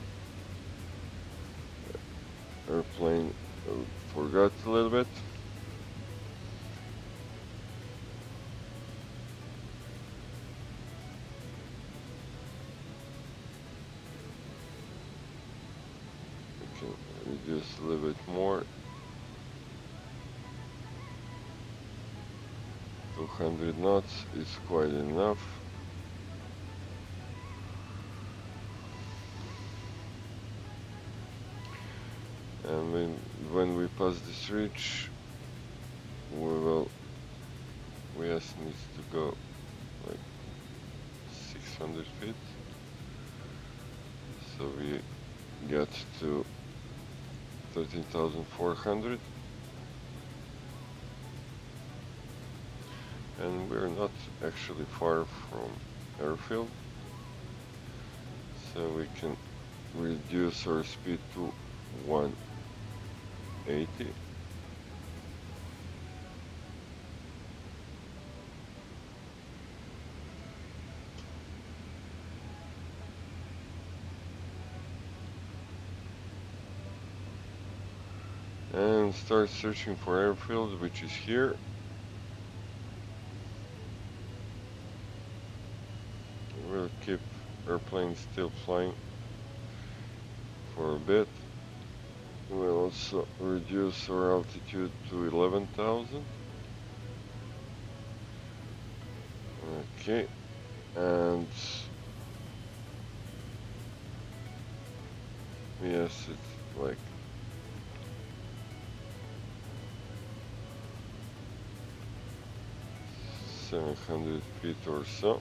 airplane forgot a little bit. We can reduce a little bit more. 200 knots is quite enough. And when we pass this ridge, we just need to go like 600 feet. So we get to 13,400. And we're not actually far from airfield. So we can reduce our speed to 180. And start searching for airfield, which is here. We'll keep airplanes still flying for a bit. We'll also reduce our altitude to 11,000. Okay, and yes, it's like 700 feet or so.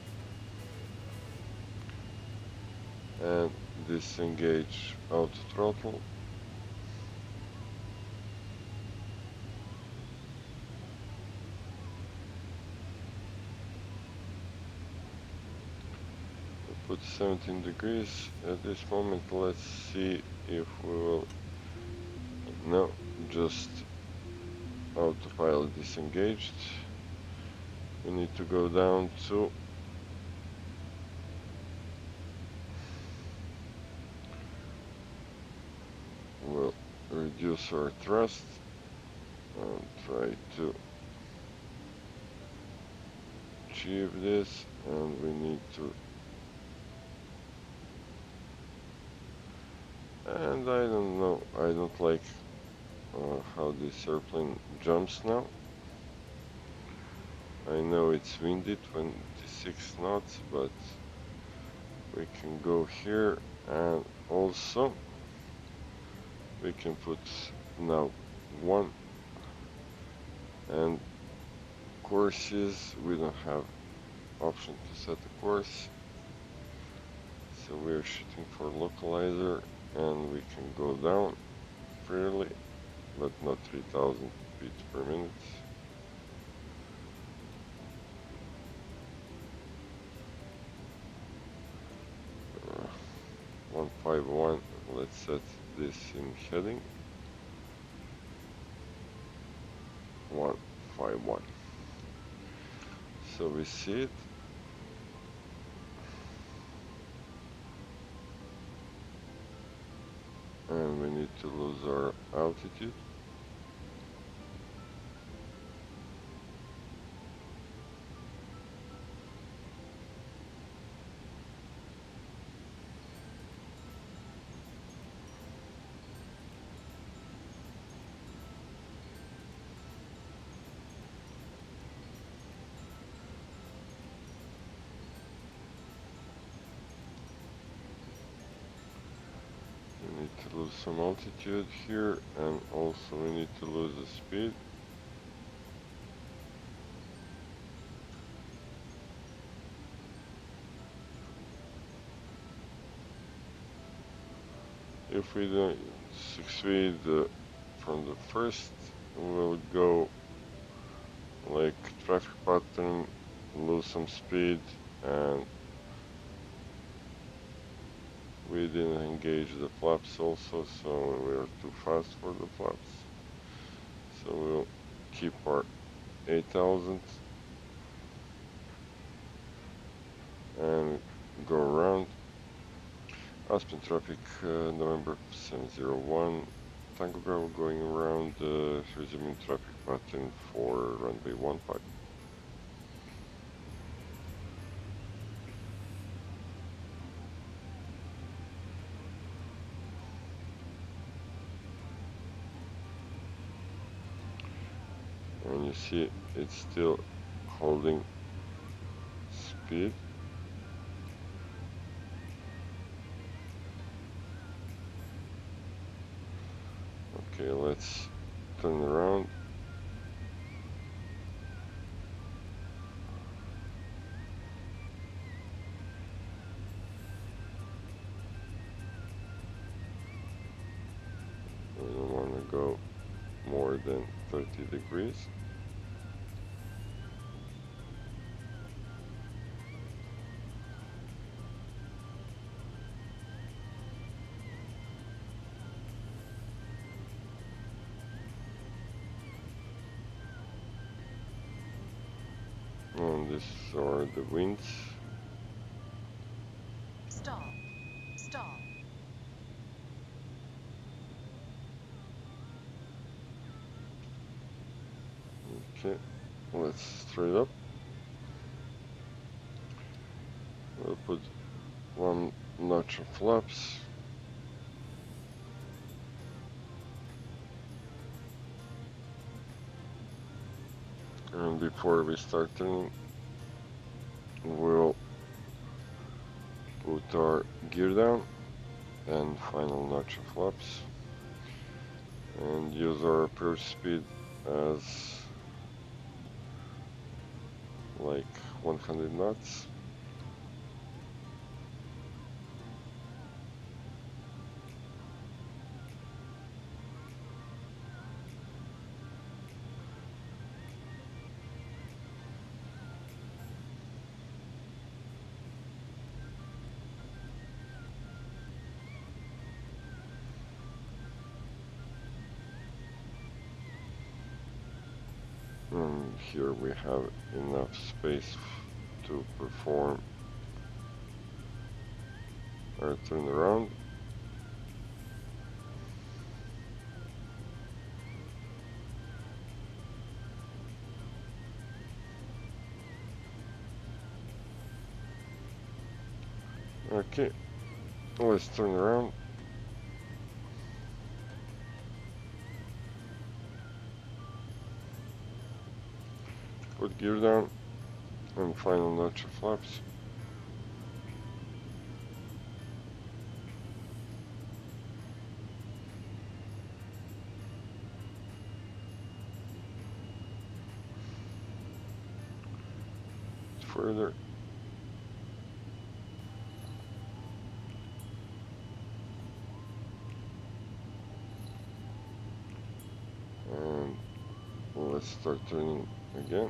And disengage auto throttle. We'll put 17 degrees at this moment. Let's see if we will. No, just autopilot disengaged. We need to go down to we'll reduce our thrust and try to achieve this, and we need to And I don't know, I don't like how this airplane jumps now. I know it's windy, 26 knots, but we can go here, and also we can put now 1, and courses, we don't have option to set a course, so we're shooting for localizer, and we can go down freely, but not 3000 feet per minute. 151, let's set this in heading. 151. So we see it. And we need to lose our altitude. We need to lose some altitude here, and also we need to lose the speed. If we don't succeed from the first, we'll go like traffic pattern, lose some speed, and we didn't engage the flaps also, so we are too fast for the flaps. So we'll keep our 8000 and go around. Aspen traffic, November 701, Tango Bravo going around, resuming traffic pattern for runway 15. And you see it's still holding speed. Okay, let's turn around. We don't want to go more than 30 degrees. And these are the winds.
Stop. Stop.
Okay, let's straight up. We'll put 1 notch of flaps. And before we start turning, we'll put our gear down and final notch of flaps and use our approach speed as like 100 knots. And here we have enough space to perform our turnaround. Okay, let's turn around. Put gear down and final notch of flaps. Further. And let's start turning again.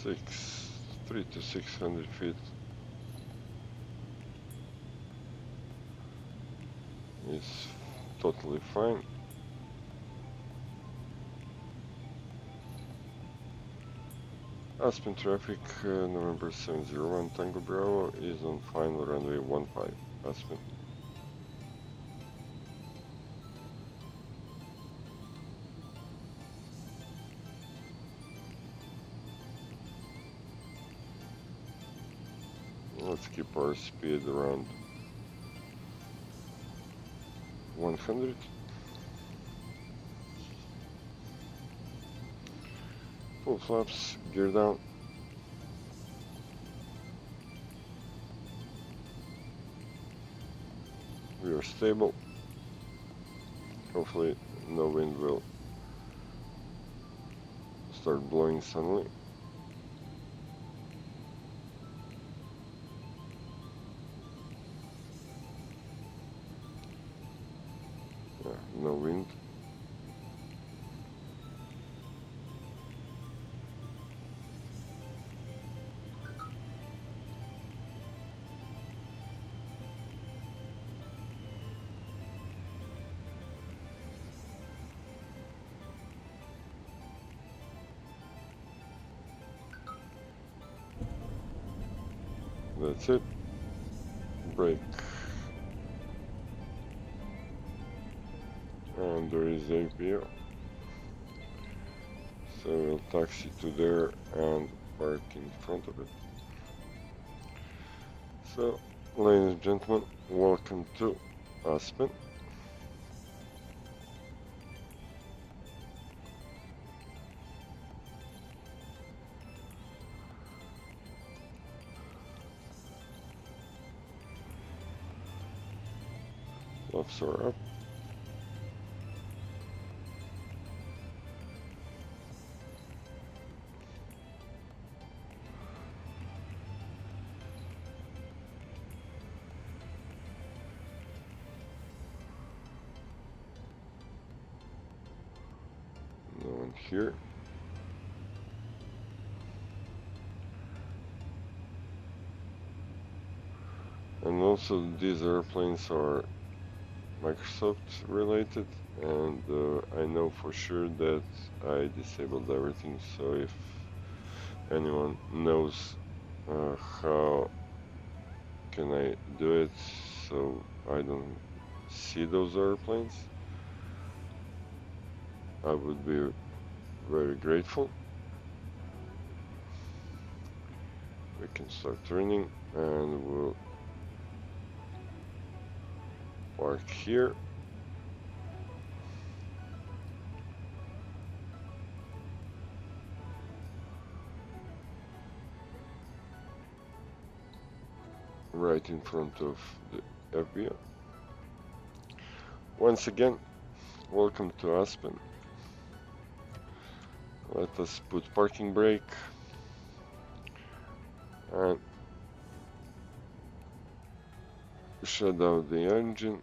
Six, 3 to 600 feet is totally fine. Aspen traffic, November 701 Tango Bravo is on final runway 15, Aspen. Let's keep our speed around 100. Full flaps, gear down. We are stable. Hopefully no wind will start blowing suddenly. Yeah, no wind. That's it. Brake. And there is APO. So we'll taxi to there and park in front of it. So, ladies and gentlemen, welcome to Aspen. Flaps are up. No one here. And also these airplanes are Microsoft related, and I know for sure that I disabled everything, so if anyone knows how can I do it so I don't see those airplanes, I would be very grateful. We can start turning and we'll park here. Right in front of the FBO. Once again, welcome to Aspen. Let us put parking brake and shut down the engine.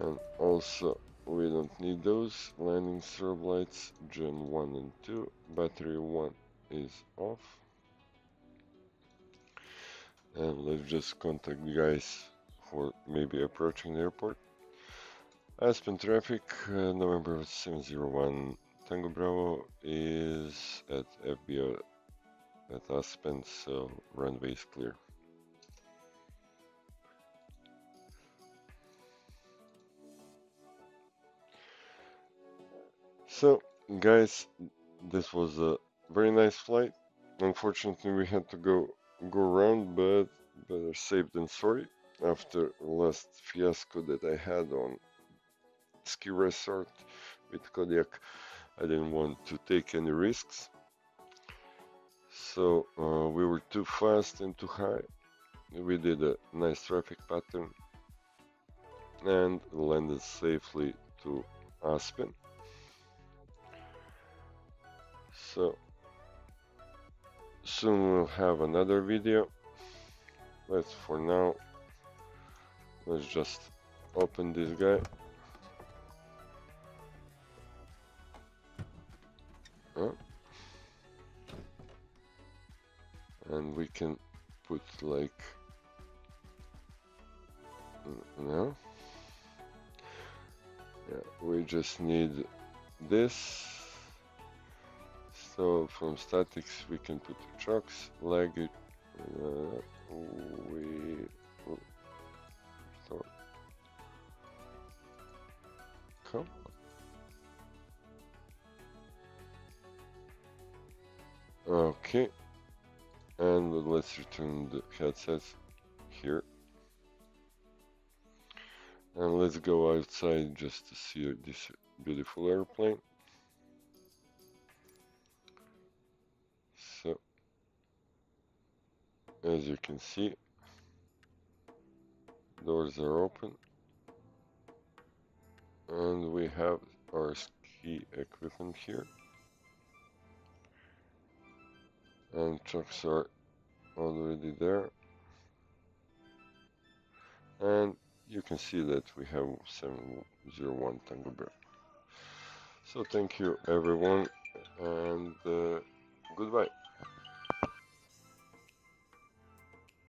And also, we don't need those. Landing strobe lights, Gen 1 and 2. Battery 1 is off. And let's just contact the guys who may be approaching the airport. Aspen traffic, November 701 Tango Bravo is at FBO at Aspen, so runway is clear. So, guys, this was a very nice flight. Unfortunately, we had to go around, but better safe than sorry. After last fiasco that I had on ski resort with Kodiak, I didn't want to take any risks. So we were too fast and too high. We did a nice traffic pattern and landed safely to Aspen. So soon we'll have another video, but for now let's just open this guy. And we can put like no, yeah, we just need this. So from statics we can put the trucks, luggage, we so come. Okay, and let's return the headsets here. And let's go outside just to see this beautiful airplane. So, as you can see, doors are open. And we have our ski equipment here. And trucks are already there. And you can see that we have 701 Tango Bear. So thank you everyone, and goodbye.